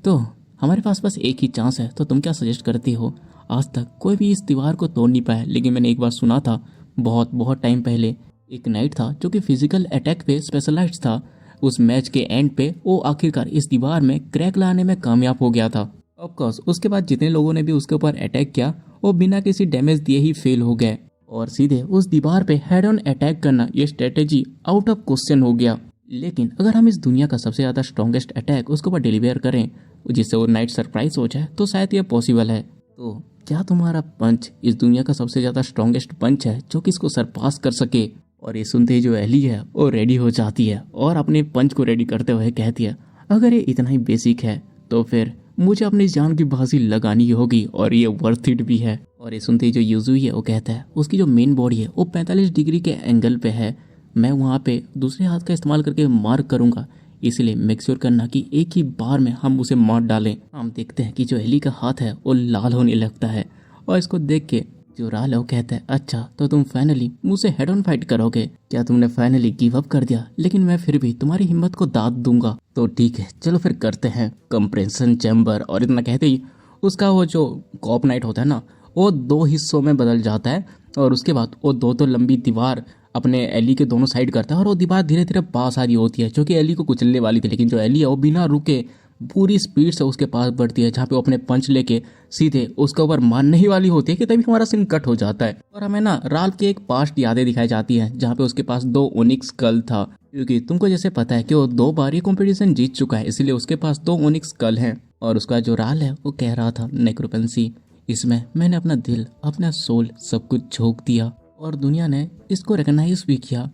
तो हमारे पास बस एक ही चांस है, तो तुम क्या सजेस्ट करती हो। आज तक कोई भी इस दीवार को तोड़ नहीं पाया, लेकिन मैंने एक बार सुना था बहुत बहुत टाइम पहले एक नाइट था जो कि फिजिकल अटैक पे स्पेशलाइज्ड था। उस मैच के एंड पे वो आखिरकार इस दीवार में क्रैक लाने में कामयाब हो गया था। ऑफकोर्स उसके बाद जितने लोगों ने भी उसके ऊपर अटैक किया वो बिना किसी डैमेज दिए ही फेल हो गए और सीधे उस दीवार पे हेड ऑन अटैक करना ये स्ट्रेटेजी आउट ऑफ क्वेश्चन हो गया। लेकिन अगर हम इस दुनिया का सबसे ज़्यादा स्ट्रॉन्गेस्ट अटैक उसके ऊपर डिलीवर करें जिससे वो नाइट सरप्राइज हो जाए तो शायद ये पॉसिबल है। तो क्या तुम्हारा पंच इस दुनिया का सबसे ज़्यादा स्ट्रॉन्गेस्ट पंच है जो कि इसको सरपास कर सके। और ये सुनते ही जो एली है वो रेडी हो जाती है और अपने पंच को रेडी करते हुए कहती है अगर ये इतना ही बेसिक है तो फिर मुझे अपनी जान की बाजी लगानी होगी और ये वर्थ इट भी है। और ये सुनते ही जो यूजुई है वो कहता है उसकी जो मेन बॉडी है वो 45 डिग्री के एंगल पे है, मैं वहाँ पे दूसरे हाथ का इस्तेमाल करके मार्क करूँगा, इसलिए मेक श्योर करना कि एक ही बार में हम उसे मार डालें। हम देखते हैं कि जो एली का हाथ है वो लाल होने लगता है और इसको देख के जो राल है वो कहता है अच्छा तो तुम फाइनली मुझसे हेड ऑन फाइट करोगे, क्या तुमने फाइनली गिव अप कर दिया। लेकिन मैं फिर भी तुम्हारी हिम्मत को दाद दूंगा, तो ठीक है चलो फिर करते हैं कंप्रेशन चैम्बर। और इतना कहते ही उसका वो जो कॉप नाइट होता है ना वो 2 हिस्सों में बदल जाता है और उसके बाद वो दो लंबी दीवार अपने एली के दोनों साइड करता है और वो दीवार धीरे धीरे पास आ रही होती है जो कि एली को कुचलने वाली थी। लेकिन जो एली है वो बिना रुके पूरी स्पीड से उसके पास बढ़ती है, जहाँ पे वो अपने पंच लेके सीधे उसके ऊपर मारने ही वाली होती है कि तभी हमारा सीन कट हो जाता है और हमें ना राल की एक पास्ट यादें दिखाई जाती है, जहाँ पे उसके पास 2 ओनिक्स स्कल था। क्योंकि तुमको जैसे पता है कि वो 2 बार ये कॉम्पिटिशन जीत चुका है, इसलिए उसके पास 2 ओनिक्स स्कल हैं। और उसका जो राल है वो कह रहा था, नेक्रोपेंसी, इसमें मैंने अपना दिल, अपना सोल सब कुछ झोंक दिया और दुनिया ने इसको रिकग्नाइज भी किया,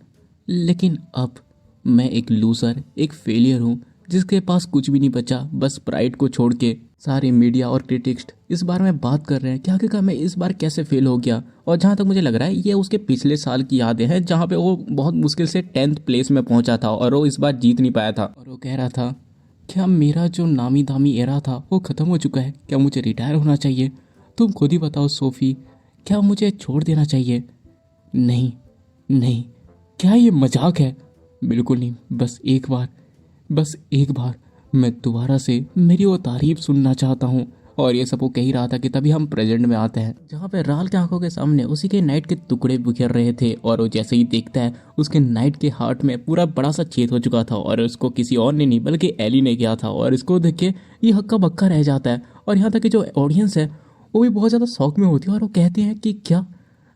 लेकिन अब मैं एक लूजर, एक फेलियर हूँ जिसके पास कुछ भी नहीं बचा, बस प्राइड को छोड़ के। सारे मीडिया और क्रिटिक्स इस बार में बात कर रहे हैं कि आखिरकार मैं इस बार कैसे फेल हो गया। और जहाँ तक मुझे लग रहा है ये उसके पिछले साल की यादें हैं, जहाँ पे वो बहुत मुश्किल से 10th प्लेस में पहुंचा था और वो इस बार जीत नहीं पाया था। और वो कह रहा था, क्या मेरा जो नामी दामी एरा था वो ख़त्म हो चुका है? क्या मुझे रिटायर होना चाहिए? तुम खुद ही बताओ सोफ़ी, क्या मुझे छोड़ देना चाहिए? नहीं नहीं, क्या ये मजाक है? बिल्कुल नहीं। बस एक बार मैं दोबारा से मेरी वो तारीफ सुनना चाहता हूँ। और ये सब वो कह ही रहा था कि तभी हम प्रेजेंट में आते हैं, जहाँ पे राल के आंखों के सामने उसी के नाइट के टुकड़े बिखर रहे थे। और वो जैसे ही देखता है, उसके नाइट के हार्ट में पूरा बड़ा सा छेद हो चुका था और उसको किसी और ने नहीं बल्कि एली ने किया था। और इसको देख के ये हक्का बक्का रह जाता है और यहाँ तक कि जो ऑडियंस है वो भी बहुत ज़्यादा शौक में होती है और वो कहते हैं कि क्या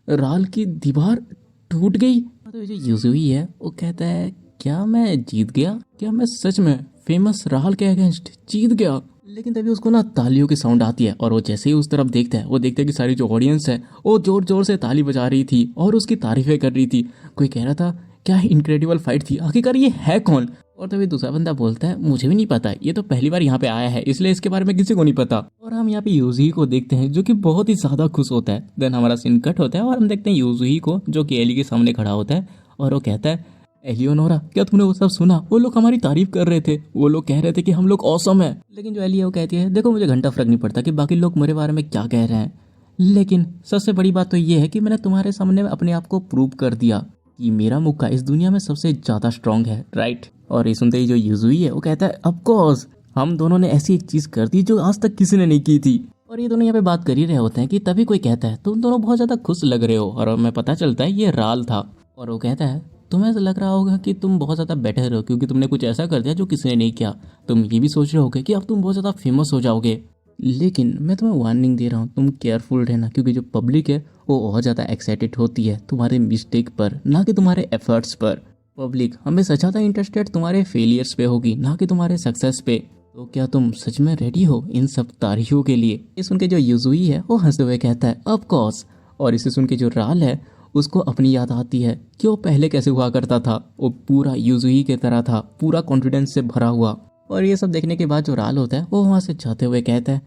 राल की दीवार टूट गई? तो जो यूजुई है वो कहता है, क्या मैं जीत गया? क्या मैं सच में फेमस राल के अगेंस्ट जीत गया? लेकिन तभी उसको ना तालियों की साउंड आती है और वो जैसे ही उस तरफ देखता है, वो देखता है कि सारी जो ऑडियंस है वो जोर जोर से ताली बजा रही थी और उसकी तारीफें कर रही थी। कोई कह रहा था, क्या इनक्रेडिबल फाइट थी, आखिरकार ये है कौन? और तभी दूसरा बंदा बोलता है, मुझे भी नहीं पता, ये तो पहली बार यहाँ पे आया है, इसलिए इसके बारे में किसी को नहीं पता। और हम यहाँ पे यूजुही को देखते हैं जो कि बहुत ही ज्यादा खुश होता है। देन हमारा सीन कट होता है और हम देखते हैं यूजुही को जो कि एली के सामने खड़ा होता है और वो कहता है, एलियोनोरा, क्या तुमने वो सब सुना? वो लोग हमारी तारीफ कर रहे थे, वो लोग कह रहे थे कि हम लोग ऑसम है। लेकिन जो एली है वो कहती है, देखो मुझे घंटा फर्क नहीं पड़ता कि बाकी लोग मेरे बारे में क्या कह रहे हैं, लेकिन सबसे बड़ी बात तो ये है कि मैंने तुम्हारे सामने अपने आप को प्रूव कर दिया कि मेरा मुक्का इस दुनिया में सबसे ज्यादा स्ट्रांग है, राइट? और ये सुनते ही जो यूजुई है वो कहता है, ऑफ कोर्स, हम दोनों ने ऐसी एक चीज कर दी जो आज तक किसी ने नहीं की थी। और ये दोनों यहाँ पे बात कर ही रहे होते हैं कि तभी कोई कहता है, तुम दोनों बहुत ज्यादा खुश लग रहे हो। और हमें पता चलता है ये राल था और वो कहता है, तुम्हें लग रहा होगा कि तुम बहुत ज़्यादा बेटर हो क्योंकि तुमने कुछ ऐसा कर दिया जो किसी ने नहीं किया। तुम ये भी सोच रहे होगे कि अब तुम बहुत ज़्यादा फेमस हो जाओगे, लेकिन मैं तुम्हें वार्निंग दे रहा हूँ, तुम केयरफुल रहना, क्योंकि जो पब्लिक है वो बहुत ज़्यादा एक्साइटेड होती है तुम्हारे मिस्टेक पर, ना कि तुम्हारे एफर्ट्स पर। पब्लिक हमेशा ज़्यादा इंटरेस्टेड तुम्हारे फेलियर्स पे होगी, ना कि तुम्हारे सक्सेस पे। तो क्या तुम सच में रेडी हो इन सब तारीफों के लिए? ये सुन के जो यूजुई है वो हंसते हुए कहता है, ऑफ कोर्स। और इसे सुन के जो राल है उसको अपनी याद आती है कि वो पहले कैसे हुआ करता था। वो पूरा यूजुई की तरह था, पूरा कॉन्फिडेंस से भरा हुआ। और ये सब देखने के बाद जो राल होता है वो वहाँ से जाते हुए कहता है,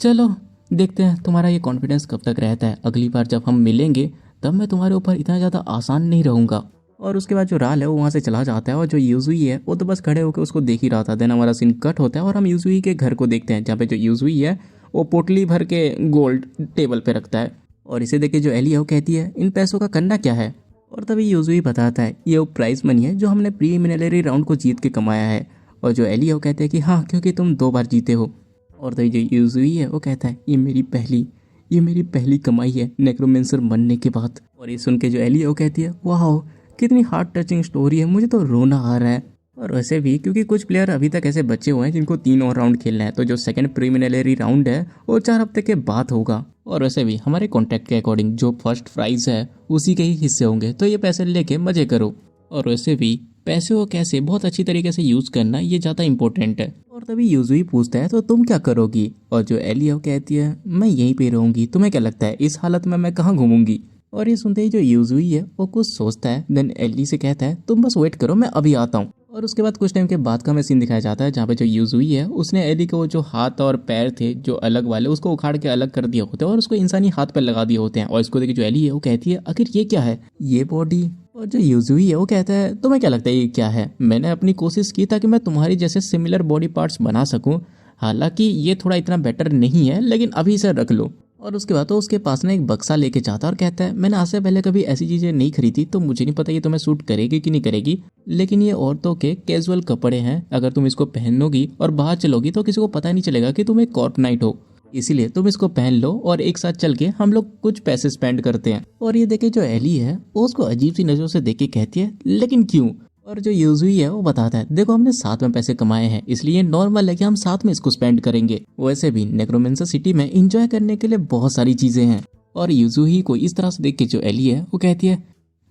चलो देखते हैं तुम्हारा ये कॉन्फिडेंस कब तक रहता है। अगली बार जब हम मिलेंगे तब मैं तुम्हारे ऊपर इतना ज़्यादा आसान नहीं रहूँगा। और उसके बाद जो राल है वो वहाँ से चला जाता है और जो यूजुई है वो तो बस खड़े होकर उसको देख ही रहा था। देन हमारा सीन कट होता है और हम यूजुई के घर को देखते हैं, जहाँ पे जो यूजुई है वो पोटली भर के गोल्ड टेबल पे रखता है। और इसे देख के जो एली है वो कहती है, इन पैसों का करना क्या है? और तभी यूजुई बताता है, ये वो प्राइज मनी है जो हमने प्रीलिमिनरी राउंड को जीत के कमाया है। और जो एली है वो कहते हैं कि हाँ, क्योंकि तुम 2 बार जीते हो। और तभी जो यूजुई है वो कहता है, ये मेरी पहली कमाई है नेक्रोमेंसर बनने के बाद। और ये सुन के जो एली है वो कहती है, वाह, कितनी हार्ट टचिंग स्टोरी है, मुझे तो रोना आ रहा है। और वैसे भी क्योंकि कुछ प्लेयर अभी तक ऐसे बचे हुए हैं जिनको 3 और राउंड खेलना है, तो जो सेकंड प्रीलिमिनरी राउंड है वो 4 हफ्ते के बाद होगा। और वैसे भी हमारे कॉन्ट्रैक्ट के अकॉर्डिंग जो फर्स्ट प्राइज है उसी के ही हिस्से होंगे, तो ये पैसे लेके मजे करो। और वैसे भी पैसे को कैसे बहुत अच्छी तरीके से यूज करना ये ज़्यादा इंपॉर्टेंट है। और तभी यूजुई पूछता है, तो तुम क्या करोगी? और जो एली कहती है, मैं यहीं पे रहूंगी, तुम्हें क्या लगता है इस हालत में मैं कहाँ घूमूंगी? और ये सुनते ही जो यूजुई है वो कुछ सोचता है। देन एली से कहता है, तुम बस वेट करो, मैं अभी आता हूँ। और उसके बाद कुछ टाइम के बाद का हमें सीन दिखाया जाता है, जहाँ पे जो यूजुई है उसने एली के वो जो हाथ और पैर थे जो अलग वाले, उसको उखाड़ के अलग कर दिए होते हैं और उसको इंसानी हाथ पे लगा दिए होते हैं। और इसको देख जो एली है वो कहती है, आखिर ये क्या है, ये बॉडी? और जो यूजुई है वो कहता है, तुम्हें क्या लगता है ये क्या है? मैंने अपनी कोशिश की ताकि मैं तुम्हारी जैसे सिमिलर बॉडी पार्ट्स बना सकूं, हालांकि ये थोड़ा इतना बेटर नहीं है, लेकिन अभी इसे रख लो। और उसके बाद तो उसके पास ना एक बक्सा लेके जाता है और कहता है, मैंने आज से पहले कभी ऐसी चीजें नहीं खरीदी, तो मुझे नहीं पता ये तुम्हें सूट करेगी कि नहीं करेगी, लेकिन ये औरतों के कैजुअल कपड़े हैं। अगर तुम इसको पहनोगी और बाहर चलोगी तो किसी को पता नहीं चलेगा कि तुम एक कॉर्प नाइट हो, इसीलिए तुम इसको पहन लो और एक साथ चल के हम लोग कुछ पैसे स्पेंड करते हैं। और ये देखे जो एली है वो उसको अजीब सी नजरों से देख के कहती है, लेकिन क्यों? और जो यूजुई है वो बताता है देखो हमने साथ में पैसे कमाए हैं इसलिए नॉर्मल है कि हम साथ में इसको स्पेंड करेंगे। वैसे भी नेक्रोमेंसर सिटी में एंजॉय करने के लिए बहुत सारी चीजें हैं। और यूजुई को इस तरह से देख के जो एली है वो कहती है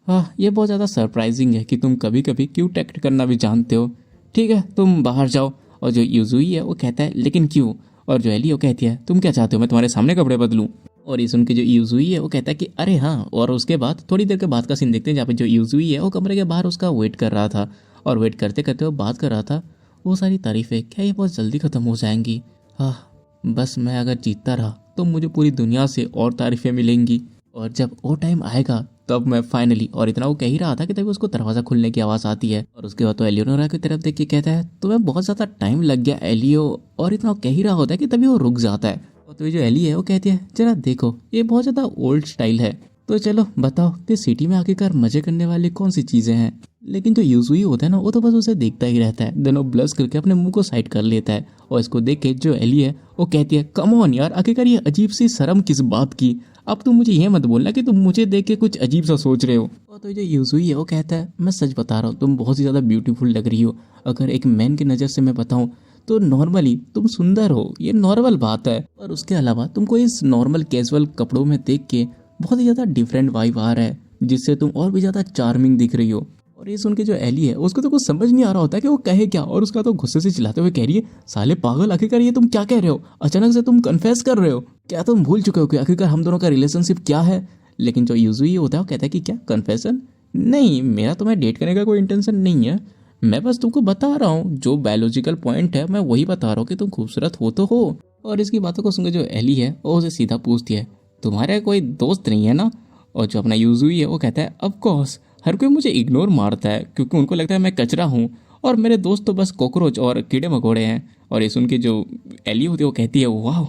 हाँ ये बहुत ज़्यादा सरप्राइजिंग है कि तुम कभी कभी क्यूट एक्ट करना भी जानते हो। ठीक है तुम बाहर जाओ। और जो यूजुई है वो कहता है लेकिन क्यों। और जो एली वो कहती है तुम क्या चाहते हो मैं तुम्हारे सामने कपड़े बदलूं। और ये सुन के जो यूजुई है वो कहता है कि अरे हाँ। और उसके बाद थोड़ी देर के बाद का सीन देखते हैं जहाँ पे जो यूजुई है वो कमरे के बाहर उसका वेट कर रहा था। और वेट करते करते वो बात कर रहा था वो सारी तारीफें क्या ये बहुत जल्दी ख़त्म हो जाएंगी। हाँ बस मैं अगर जीतता रहा तो मुझे पूरी दुनिया से और तारीफें मिलेंगी और जब वो टाइम आएगा तब मैं फाइनली। और इतना वो कह ही रहा था कि तभी उसको दरवाजा खुलने की आवाज़ आती है। और उसके बाद तो एलियोनोरा की तरफ देख के कहता है तुम्हें बहुत ज़्यादा टाइम लग गया एलियो। और इतना वो कह ही रहा होता है कि तभी वो रुक जाता है। और तो जो एली है वो कहती है जरा देखो ये बहुत ज़्यादा ओल्ड स्टाइल है तो चलो बताओ कि सिटी में आखिरकार मजे करने वाली कौन सी चीज़ें हैं। लेकिन जो यूजुई होता है ना वो तो बस उसे देखता ही रहता है। देन वो ब्लश करके अपने मुंह को साइड कर लेता है। और इसको देख के जो एली है वो कहती है कम ऑन यार आखिरकार ये अजीब सी शर्म किस बात की। अब तुम मुझे ये मत बोलना कि तुम मुझे देख के कुछ अजीब सा सोच रहे हो। और तो जो यूजुई है वो कहता है मैं सच बता रहा हूँ तुम बहुत ही ज़्यादा ब्यूटीफुल लग रही हो। अगर एक मैन की नज़र से मैं बताऊँ तो नॉर्मली तुम सुंदर हो ये नॉर्मल बात है। और उसके अलावा तुमको इस नॉर्मल कैजुअल कपड़ों में देख के बहुत ही ज़्यादा डिफरेंट वाइब आ रहा है जिससे तुम और भी ज़्यादा चार्मिंग दिख रही हो। और ये सुन के जो एली है उसको तो कुछ समझ नहीं आ रहा होता कि वो कहे क्या। और उसका तो गुस्से से चिल्लाते हुए कह रही है साले पागल आखिरकार ये तुम क्या कह रहे हो। अचानक से तुम कन्फेस कर रहे हो क्या तुम भूल चुके हो कि आखिरकार हम दोनों का रिलेशनशिप क्या है। लेकिन जो यूजुई होता है वो कहता है कि क्या कन्फेशन नहीं मेरा तुम्हें डेट करने का कोई इंटेंशन नहीं है। मैं बस तुमको बता रहा हूँ जो बायोलॉजिकल पॉइंट है मैं वही बता रहा हूँ कि तुम खूबसूरत हो तो हो। और इसकी बातों को सुनकर जो एली है वो उसे सीधा पूछती है तुम्हारे कोई दोस्त नहीं है ना। और जो अपना यूजुई है वो कहता है ऑफ कोर्स हर कोई मुझे इग्नोर मारता है क्योंकि उनको लगता है मैं कचरा हूँ और मेरे दोस्त तो बस कॉकरोच और कीड़े मकोड़े हैं। और ये सुन के जो एली होती है वो कहती है वाह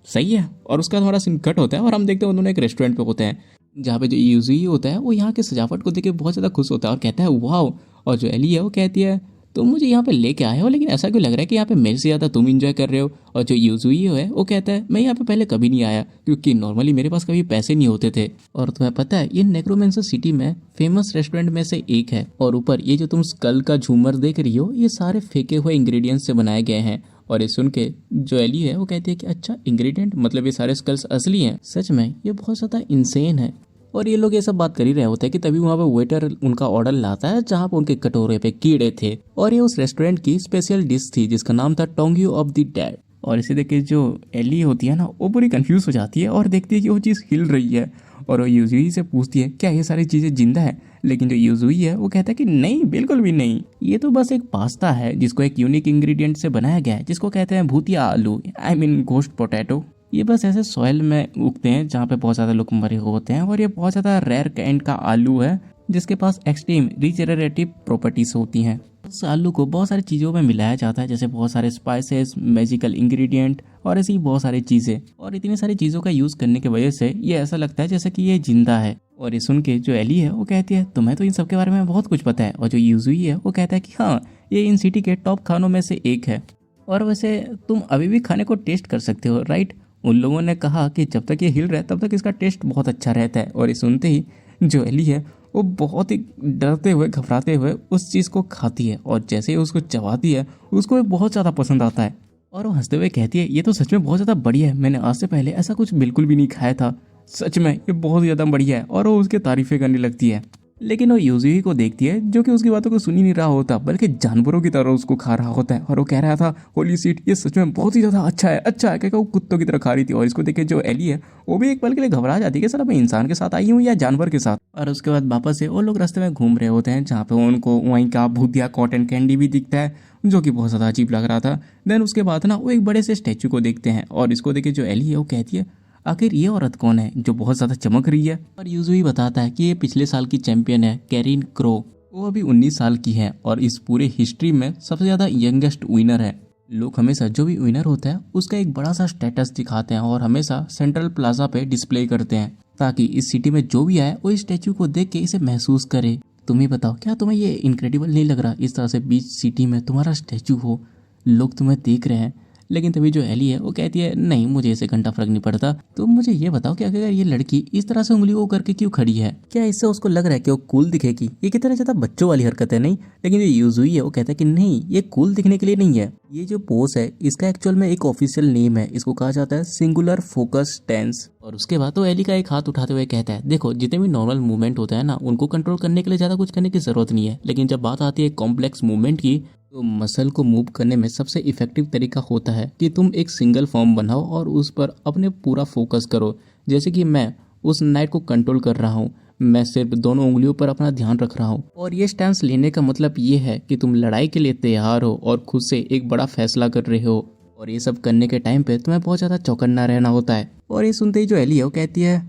सही है। और उसका थोड़ा सीन कट होता है और हम देखते हैं उन्होंने एक रेस्टोरेंट पे होते हैं जहाँ पे जो यूजुई होता है वो यहाँ की सजावट को देख के बहुत ज़्यादा खुश होता है और कहता है वाह। और जो एली है वो कहती है तुम मुझे यहाँ पे लेके आए हो लेकिन ऐसा क्यों लग रहा है कि यहाँ पे मेरे से ज़्यादा तुम इंजॉय कर रहे हो। और जो यूजुई है वो कहता है मैं यहाँ पे पहले कभी नहीं आया क्योंकि नॉर्मली मेरे पास कभी पैसे नहीं होते थे। और तुम्हें पता है ये नेक्रोमेंसर सिटी में फेमस रेस्टोरेंट में से एक है। और ऊपर ये जो तुम स्कल का झूमर देख रही हो ये सारे फेंके हुए इंग्रेडिएंट्स से बनाए गए हैं। और ये सुन के जो एली है वो कहती है कि अच्छा इंग्रेडिएंट मतलब ये सारे स्कल्स असली हैं। सच में ये बहुत ज़्यादा इंसेन है। और ये लोग ये सब बात कर ही रहे होते हैं कि तभी वहाँ पे वेटर उनका ऑर्डर लाता है जहाँ पे उनके कटोरे पे कीड़े थे। और ये उस रेस्टोरेंट की स्पेशल डिश थी जिसका नाम था टोंग्यू ऑफ द डेड। और इसे देख के जो एली होती है ना वो पूरी कंफ्यूज हो जाती है और देखती है कि वो चीज़ हिल रही है। और वो यूजुई से पूछती है क्या ये सारी चीज़ें जिंदा है। लेकिन जो यूजुई है वो कहता है कि नहीं बिल्कुल भी नहीं ये तो बस एक पास्ता है जिसको एक यूनिक इंग्रेडिएंट से बनाया गया है जिसको कहते हैं भूतिया आलू आई मीन घोस्ट पोटैटो। ये बस ऐसे सॉइल में उगते हैं जहाँ पे बहुत ज़्यादा लोग मरे हुए होते हैं। और ये बहुत ज़्यादा रेयर काइंड का आलू है जिसके पास एक्सट्रीम रिजेनरेटिव प्रॉपर्टीज होती हैं। उस आलू को बहुत सारी चीज़ों में मिलाया जाता है जैसे बहुत सारे स्पाइसेस मैजिकल इंग्रेडिएंट और ऐसी बहुत सारी चीज़ें। और इतनी सारी चीज़ों का यूज़ करने की वजह से ये ऐसा लगता है जैसे कि ये जिंदा है। और ये सुन के जो एली है वो कहती है तुम्हें तो इन सब के बारे में बहुत कुछ पता है। और जो यूजुई है वो कहता है कि हाँ ये इन सिटी के टॉप खानों में से एक है और वैसे तुम अभी भी खाने को टेस्ट कर सकते हो राइट। उन लोगों ने कहा कि जब तक ये हिल रहा है तब तक इसका टेस्ट बहुत अच्छा रहता है। और ये सुनते ही जो एली है वो बहुत ही डरते हुए घबराते हुए उस चीज़ को खाती है और जैसे ही उसको चबाती है उसको ये बहुत ज़्यादा पसंद आता है। और वो हंसते हुए कहती है ये तो सच में बहुत ज़्यादा बढ़िया है मैंने आज से पहले ऐसा कुछ बिल्कुल भी नहीं खाया था सच में ये बहुत ज़्यादा बढ़िया है। और वो उसके तारीफ़ें करने लगती है। लेकिन वो यूजुई को देखती है जो कि उसकी बातों को सुन ही नहीं रहा होता बल्कि जानवरों की तरह उसको खा रहा होता है। और वो कह रहा था होली सीट ये सच में बहुत ही ज़्यादा अच्छा है क्या वो कुत्तों की तरह खा रही थी। और इसको देखे जो एली है वो भी एक पल के लिए घबरा जाती है कि सर मैं इंसान के साथ आई हूँ या जानवर के साथ। और उसके बाद वापस से वो लोग रास्ते में घूम रहे होते हैं जहाँ पे उनको वहीं का भूतिया कॉटन कैंडी भी दिखता है जो कि बहुत ज़्यादा अजीब लग रहा था। देन उसके बाद ना वो एक बड़े से स्टैचू को देखते हैं और इसको देखे जो एली है वो कहती है आखिर ये औरत कौन है जो बहुत ज़्यादा चमक रही है। और यूजुई बताता है कि ये पिछले साल की चैंपियन है कैरिन क्रो। वो अभी 19 साल की है और इस पूरे हिस्ट्री में सबसे ज़्यादा यंगेस्ट विनर है। लोग हमेशा जो भी विनर होता है उसका एक बड़ा सा स्टेटस दिखाते हैं और हमेशा सेंट्रल प्लाजा पे डिस्प्ले करते हैं ताकि इस सिटी में जो भी आए वो इस स्टैचू को देख के इसे महसूस करे। तुम ही बताओ क्या तुम्हें ये इनक्रेडिबल नहीं लग रहा इस तरह से बीच सिटी में तुम्हारा स्टैचू हो लोग तुम्हें देख रहे हैं लेकिन तभी जो एली है वो कहती है नहीं, मुझे इससे घंटा फर्क नहीं पड़ता। तो मुझे ये बताओ कि अगर ये लड़की इस तरह से उंगली को करके क्यों खड़ी है, क्या इससे उसको लग रहा है कि वो कूल दिखेगी? ये कितना ज्यादा बच्चों वाली हरकत है नहीं? लेकिन जो यूजुई है वो कहता है कि नहीं, ये कूल दिखने के लिए नहीं है। ये जो पोज है इसका एक्चुअल में एक ऑफिशियल नेम है, इसको कहा जाता है सिंगुलर फोकस टेंस। और उसके बाद तो एली का एक हाथ उठाते हुए कहता है देखो, जितने भी नॉर्मल मूवमेंट होता है ना, उनको कंट्रोल करने के लिए ज्यादा कुछ करने की जरूरत नहीं है, लेकिन जब बात आती है कॉम्प्लेक्स मूवमेंट की, तो मसल को मूव करने में सबसे इफेक्टिव तरीका होता है कि तुम एक सिंगल फॉर्म बनाओ और उस पर अपने पूरा फोकस करो। जैसे कि मैं उस नाइट को कंट्रोल कर रहा हूँ, मैं सिर्फ दोनों उंगलियों पर अपना ध्यान रख रहा हूँ। और ये स्टैंस लेने का मतलब ये है कि तुम लड़ाई के लिए तैयार हो और खुद से एक बड़ा फैसला कर रहे हो। और ये सब करने के टाइम पे तुम्हें बहुत ज्यादा चौकन्ना रहना होता है। और ये सुनते ही जो एली है वो कहती है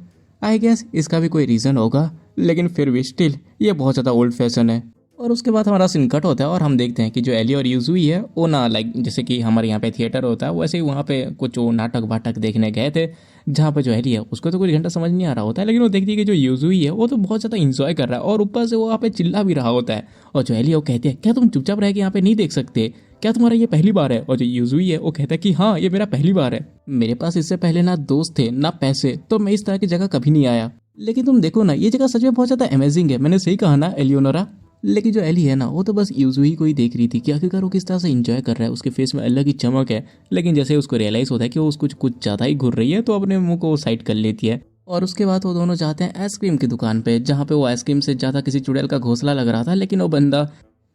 आई गेस इसका भी कोई रीजन होगा, लेकिन फिर भी स्टिल ये बहुत ज्यादा ओल्ड फैशन है। और उसके बाद हमारा सीन कट होता है और हम देखते हैं कि जो एली और यूजुई है वो ना लाइक जैसे कि हमारे यहाँ पे थिएटर होता है वैसे ही वहाँ पे कुछ वो नाटक वाटक देखने गए थे, जहाँ पे जो एली है उसको तो कुछ घंटा समझ नहीं आ रहा होता है, लेकिन वो देखती है कि जो यूजुई है वो तो बहुत ज़्यादा इंजॉय कर रहा है और ऊपर से वो वहाँ पे चिल्ला भी रहा होता है। और जो एली है वो कहती है क्या तुम चुपचाप रह के यहाँ पे नहीं देख सकते, क्या तुम्हारा ये पहली बार है? और जो यूजुई है वो कहता है कि हाँ, ये मेरा पहली बार है, मेरे पास इससे पहले ना दोस्त थे ना पैसे, तो मैं इस तरह की जगह कभी नहीं आया। लेकिन तुम देखो ना, ये जगह सच में बहुत ज़्यादा अमेजिंग है, मैंने सही कहा ना एलियोनोरा? लेकिन जो एली है ना वो तो बस यूजुई को ही देख रही थी कि आखिरकार वो किस तरह से एंजॉय कर रहा है, उसके फेस में अलग ही चमक है। लेकिन जैसे उसको रियलाइज होता है कि वो उसको कुछ ज़्यादा ही घुर रही है, तो अपने मुंह को साइड कर लेती है। और उसके बाद वो दोनों जाते हैं आइसक्रीम की दुकान पे, जहाँ पे वो आइसक्रीम से ज़्यादा किसी चुड़ैल का घोंसला लग रहा था, लेकिन वो बंदा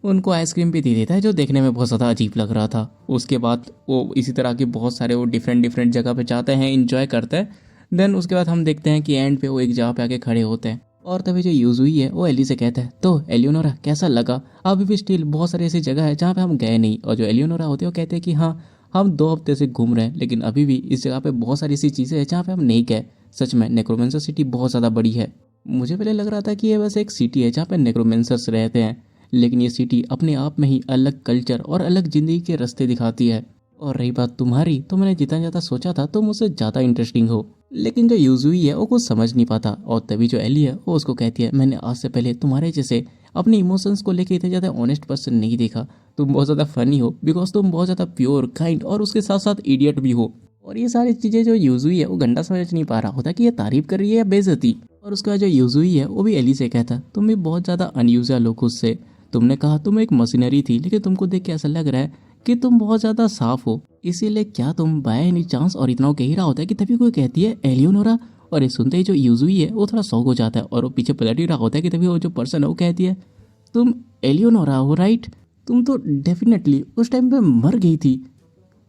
उनको आइसक्रीम भी दे देता है जो देखने में बहुत ज़्यादा अजीब लग रहा था। उसके बाद वो इसी तरह के बहुत सारे वो डिफरेंट जगह पे जाते हैं, इंजॉय करते हैं। देन उसके बाद हम देखते हैं कि एंड पे वो एक जगह पे आके खड़े होते हैं और तभी जो यूजुई है वो एली से कहता है तो एलियोनोरा कैसा लगा? अभी भी स्टिल बहुत सारी ऐसी जगह है जहाँ पे हम गए नहीं। और जो एलियोनोरा होते हैं वो कहते हैं कि हाँ, हम 2 हफ्ते से घूम रहे हैं, लेकिन अभी भी इस जगह पे बहुत सारी ऐसी चीज़ें हैं जहाँ पे हम नहीं गए। सच में नेक्रोमेंसर सिटी बहुत ज़्यादा बड़ी है। मुझे पहले लग रहा था कि ये बस एक सिटी है जहाँ पे नेक्रोमेंसर्स रहते हैं, लेकिन ये सिटी अपने आप में ही अलग कल्चर और अलग ज़िंदगी के रास्ते दिखाती है। और रही बात तुम्हारी, तो मैंने जितना ज़्यादा सोचा था तुम मुझसे ज़्यादा इंटरेस्टिंग हो। लेकिन जो यूजुई है वो कुछ समझ नहीं पाता। और तभी जो एली है वो उसको कहती है मैंने आज से पहले तुम्हारे जैसे अपने इमोशंस को लेके इतने ज़्यादा ऑनेस्ट पर्सन नहीं देखा। तुम बहुत ज़्यादा फनी हो बिकॉज तुम बहुत ज़्यादा प्योर काइंड और उसके साथ साथ इडियट भी हो। और ये सारी चीज़ें जो यूजुई है वो घंटा समझ नहीं पा रहा होता कि ये तारीफ कर रही है या बेइज्जती। और उसके बाद जो यूजुई है वो भी एली से कहता तुम भी बहुत ज़्यादा अनयूजुअल हो खुद से। तुमने कहा तुम एक मशीनरी थी, लेकिन तुमको देख के ऐसा लग रहा है कि तुम बहुत ज़्यादा साफ हो। इसीलिए क्या तुम बाय एनी चांस और इतना कह ही रहा होता है कि तभी कोई कहती है एलियोनोरा। और ये सुनते ही जो यूजुई है वो थोड़ा शौक हो जाता है और वो पीछे पलट ही रहा होता है कि तभी वो जो पर्सन है वो कहती है तुम एलियोनोरा हो राइट? तुम तो डेफिनेटली उस टाइम पे मर गई थी,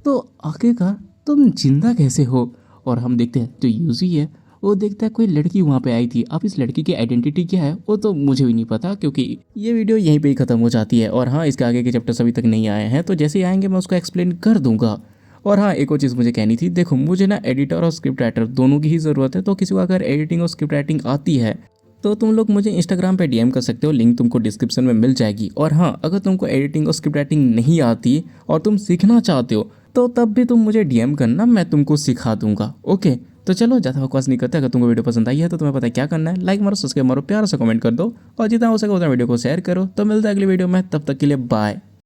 तो आखिरकार तुम जिंदा कैसे हो? और हम देखते हैं जो यूजुई है वो देखता है कोई लड़की वहाँ पे आई थी। अब इस लड़की की आइडेंटिटी क्या है वो तो मुझे भी नहीं पता, क्योंकि ये वीडियो यहीं पे ही खत्म हो जाती है। और हाँ, इसके आगे के चैप्टर्स अभी तक नहीं आए हैं, तो जैसे ही आएंगे मैं उसको एक्सप्लेन कर दूंगा। और हाँ, एक और चीज़ मुझे कहनी थी, देखो मुझे ना एडिटर और स्क्रिप्ट राइटर दोनों की ही ज़रूरत है। तो किसी को अगर एडिटिंग और स्क्रिप्ट राइटिंग आती है तो तुम लोग मुझे इंस्टाग्राम पे डीएम कर सकते हो, लिंक तुमको डिस्क्रिप्शन में मिल जाएगी। और हाँ, अगर तुमको एडिटिंग और स्क्रिप्ट राइटिंग नहीं आती और तुम सीखना चाहते हो तो तब भी तुम मुझे डीएम करना, मैं तुमको सिखा दूंगा। ओके, तो चलो ज़्यादा बकवास नहीं करते। अगर तुमको वीडियो पसंद आई है तो तुम्हें पता है क्या करना है, लाइक मारो, सब्सक्राइब मारो, प्यार से कमेंट कर दो और जितना हो सके उतना वीडियो को शेयर करो। तो मिलता है अगली वीडियो में, तब तक के लिए बाय।